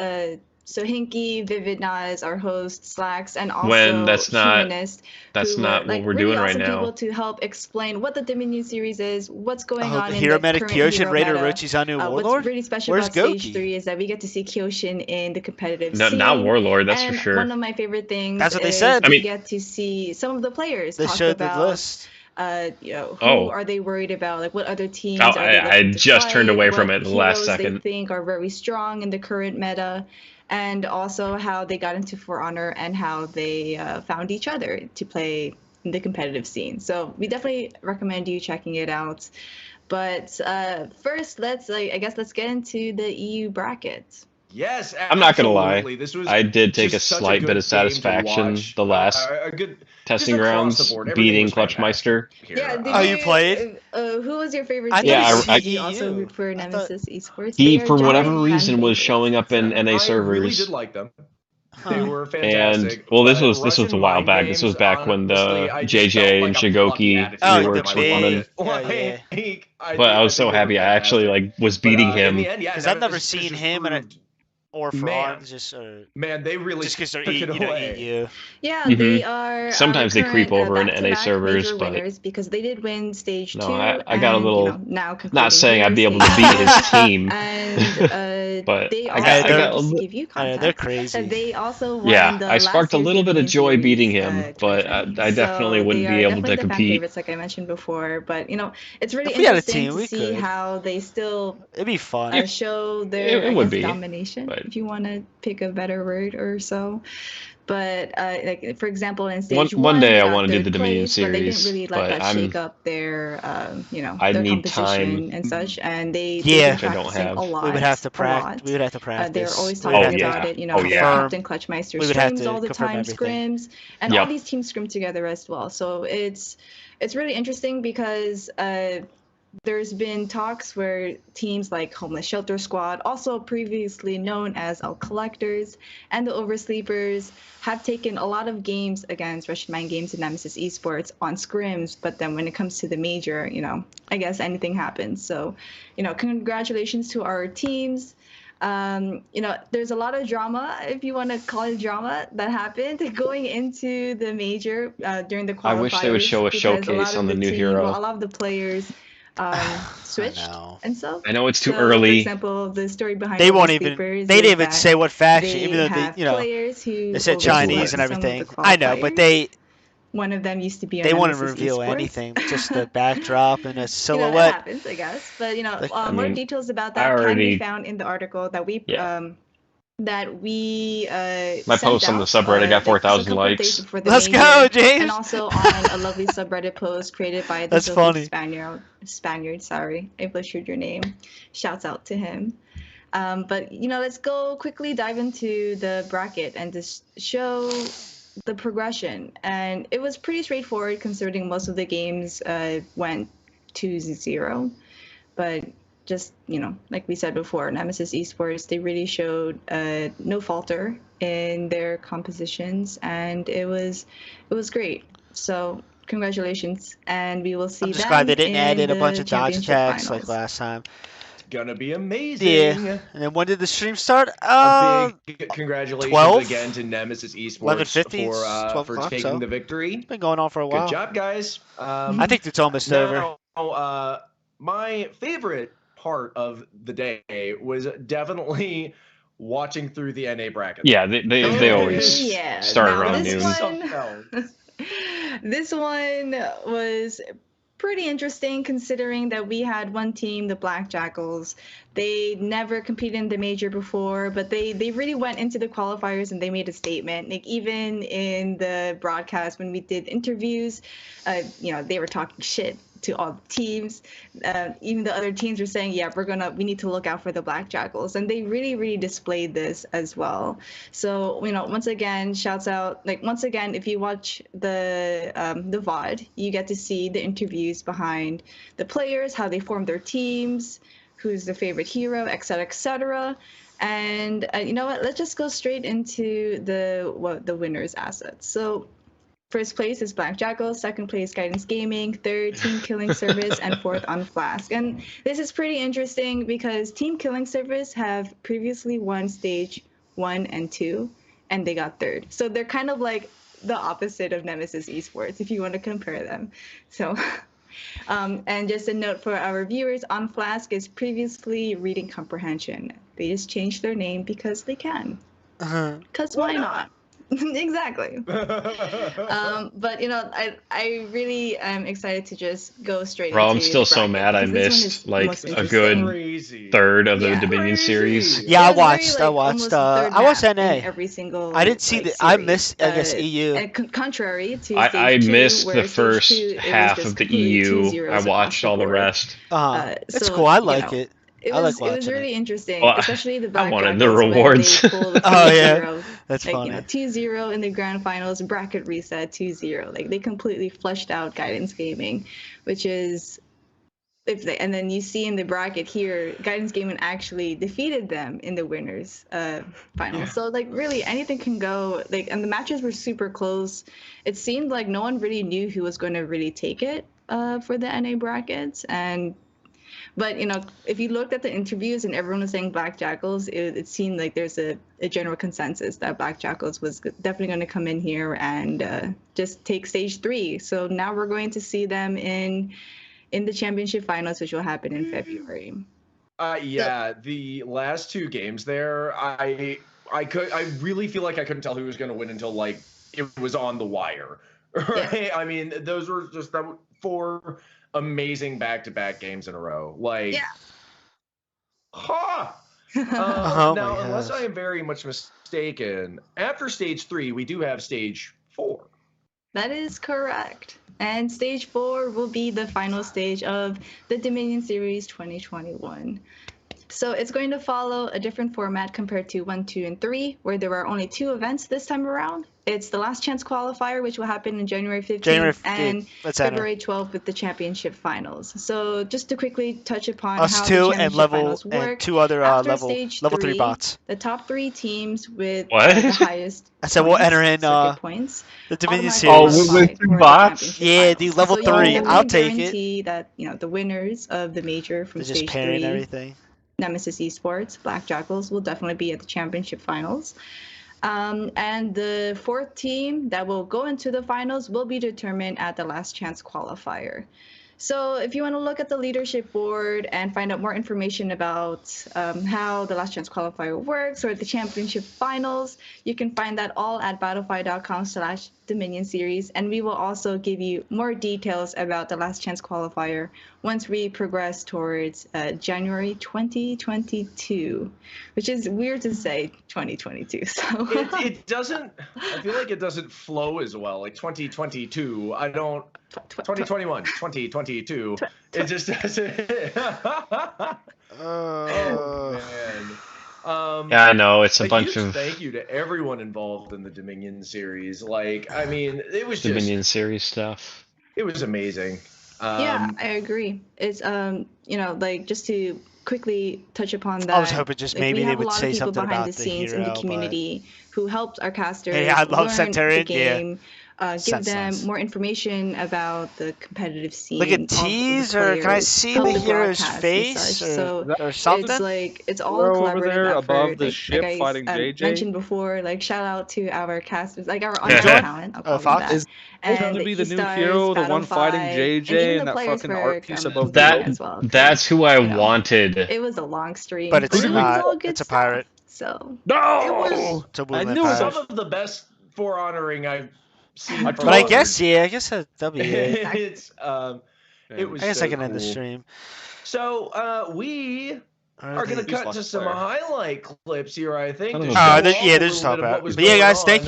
So Hinky, Vivid Nas, our host, Slacks, and also when that's not Humanist, what we're really doing awesome right now. People to help explain what the Dominion series is, what's going on in Hero the Meta current Kyoshin, Hero Raider, meta. Orochi's Warlord? What's really special Where's about Goki? Stage 3 is that we get to see Kyoshin in the competitive No, scene. not Warlord, that's and for sure. One of my favorite things That's what they is said. we get to see some of the players they talk showed about the list. Who are they worried about? Like, what other teams are they I looking to just turned fight? away from What it the last heroes second. They think are very strong in the current meta, and also how they got into For Honor and how they found each other to play in the competitive scene. So we definitely recommend you checking it out. But first, let's get into the EU bracket. Yes, I'm not gonna lie. This was I did take a just such slight good bit of game to satisfaction watch. the last testing grounds beating Clutchmeister. Yeah, you played? Who was your favorite? Did you also root for Nemesis Esports? He, for whatever reason, was showing up in NA servers. I really did like them. They were fantastic. And this was a while back. This was back when the JJ and Shigoki reworks were coming. But I was so happy I actually was beating him. Because I've never seen him or Frog, man, they really just because they're EU. Yeah, they are. Sometimes they creep over in NA servers, but because they did win stage 2. I got a little. Now not saying I'd be able to beat his team, but they I got just give you context. They're crazy. They also won I sparked a little bit of joy beating him, but I definitely wouldn't be able to compete. Favorites, like I mentioned before, but it's really interesting to see how they still. It'd be fun. Show their domination. But if you want to pick a better word or so. But like for example, in stage one day I want to do the place, Dominion series, but they didn't really let that shake up their their competition and such, and they've been practicing a lot. We would have to practice. They're always talking about it. Captain Clutchmeister scrims all the time, scrims, and all these teams scrim together as well. So it's really interesting because there's been talks where teams like Homeless Shelter Squad, also previously known as El Collectors, and the Oversleepers have taken a lot of games against Russian Mind Games and Nemesis Esports on scrims, but then when it comes to the major, I guess anything happens. So, congratulations to our teams. There's a lot of drama, if you want to call it drama, that happened going into the major during the qualifiers. I wish they would show a showcase on the new hero. A lot of the players switched and so. I know it's too early. For example, the story behind they didn't even say what faction, even though they said Chinese and everything. I know, but one of them used to be. They wouldn't reveal anything, just the backdrop and a silhouette. It happens, I guess. But more details about that can be found in the article that we my post on the subreddit got 4,000 likes. Let's go, James! And also on a lovely subreddit post created by the Spaniard. Sorry, I butchered your name. Shouts out to him. But let's go quickly dive into the bracket and just show the progression. And it was pretty straightforward considering most of the games went 2-0, but just like we said before, Nemesis Esports, they really showed no falter in their compositions, and it was great. So congratulations, and we will see. I'm just glad they didn't add in a bunch of dodge attacks like last time. It's gonna be amazing. Yeah. And then when did the stream start? Big congratulations 12? again to Nemesis Esports for taking the victory. It's been going on for a while. Good job, guys. I think it's almost over. My favorite part of the day was definitely watching through the NA bracket. Yeah, they always start around noon. This one was pretty interesting considering that we had one team, the Black Jackals. They never competed in the major before, but they really went into the qualifiers and they made a statement. Like even in the broadcast when we did interviews, they were talking shit to all the teams. Even the other teams were saying, yeah, we need to look out for the Black Jackals. And they really, really displayed this as well. So, once again, shouts out, once again, if you watch the VOD, you get to see the interviews behind the players, how they form their teams, who's the favorite hero, etc., etc. And you know what? Let's just go straight into the winners' assets. So, first place is Black Jackal, second place Guidance Gaming, third Team Killing Service, and fourth on Flask. And this is pretty interesting because Team Killing Service have previously won stage 1 and 2, and they got third. So they're kind of like the opposite of Nemesis Esports, if you want to compare them. So, and just a note for our viewers, On Flask is previously Reading Comprehension. They just changed their name because they can. Because why not? Exactly. But I really am excited to just go straight into I'm still so mad I missed a good third of the Dominion series. Yeah, I watched NA. Every single I didn't see I missed I guess EU. And contrary to I missed the first half of the EU. I watched all the rest. It's cool. I like it. It was really interesting, especially the Black I wanted Jackals, the rewards. That's funny. 2-0 in the grand finals, bracket reset 2-0. They completely flushed out Guidance Gaming, which is and then you see in the bracket here, Guidance Gaming actually defeated them in the winners finals. So really anything can go. And the matches were super close. It seemed like no one really knew who was going to really take it for the NA brackets. But if you looked at the interviews and everyone was saying Black Jackals, it seemed like there's a general consensus that Black Jackals was definitely going to come in here and just take stage 3. So now we're going to see them in the championship finals, which will happen in February. The last 2 games there, I really feel like I couldn't tell who was going to win until it was on the wire. Right? Yeah. I mean, those were just 4 amazing back-to-back games in a row. Now, unless I am very much mistaken, after stage 3, we do have stage 4. That is correct. And stage 4 will be the final stage of the Dominion Series 2021. So it's going to follow a different format compared to 1, 2, and 3, where there are only 2 events this time around. It's the Last Chance Qualifier, which will happen in January 15th, and February 12th with the championship finals. So just to quickly touch upon how the championship finals work. And 2 other level 3 bots. The top 3 teams with the highest I said we'll enter in points. The Dominion Series. With 2 bots? Yeah, the level 3. I'll take it. That the winners of the major from They're stage just pairing 3, everything. Nemesis Esports, Black Jackals, will definitely be at the championship finals. And the 4th team that will go into the finals will be determined at the Last Chance Qualifier. So if you want to look at the leadership board and find out more information about how the Last Chance Qualifier works or the championship finals, you can find that all at battlefy.com/Dominion Series. And we will also give you more details about the Last Chance Qualifier once we progress towards January 2022, which is weird to say 2022. So it doesn't, I feel like it doesn't flow as well. Like 2022, I don't, 2021, 2022, it just doesn't. Oh, man. Yeah, I know, it's a bunch of... Thank you to everyone involved in the Dominion series. I mean, it was Dominion series stuff. It was amazing. Yeah, I agree. It's, just to quickly touch upon that. I was hoping just maybe they would say something about the hero, in the community who helped our casters I love learn Centurion. the game. Give Senseless. them more information about the competitive scene. Look at Tease, or can I see the hero's face or something? It's all a collaborative effort. Above the ship fighting JJ. Mentioned before, shout out to our casters, our on talent. I'll call that. Is going to be the new hero, the one fighting JJ, and that fucking art piece above that as well. That's who I wanted. It was a long stream, but it's not. It's a pirate. So no, I knew some of the best For Honoring I've seen. But I guess a W. It's It was. I guess so I can cool. end the stream. So we are going to cut to some highlight clips here, I think. Yeah, there's top hat. But yeah, guys, thank you.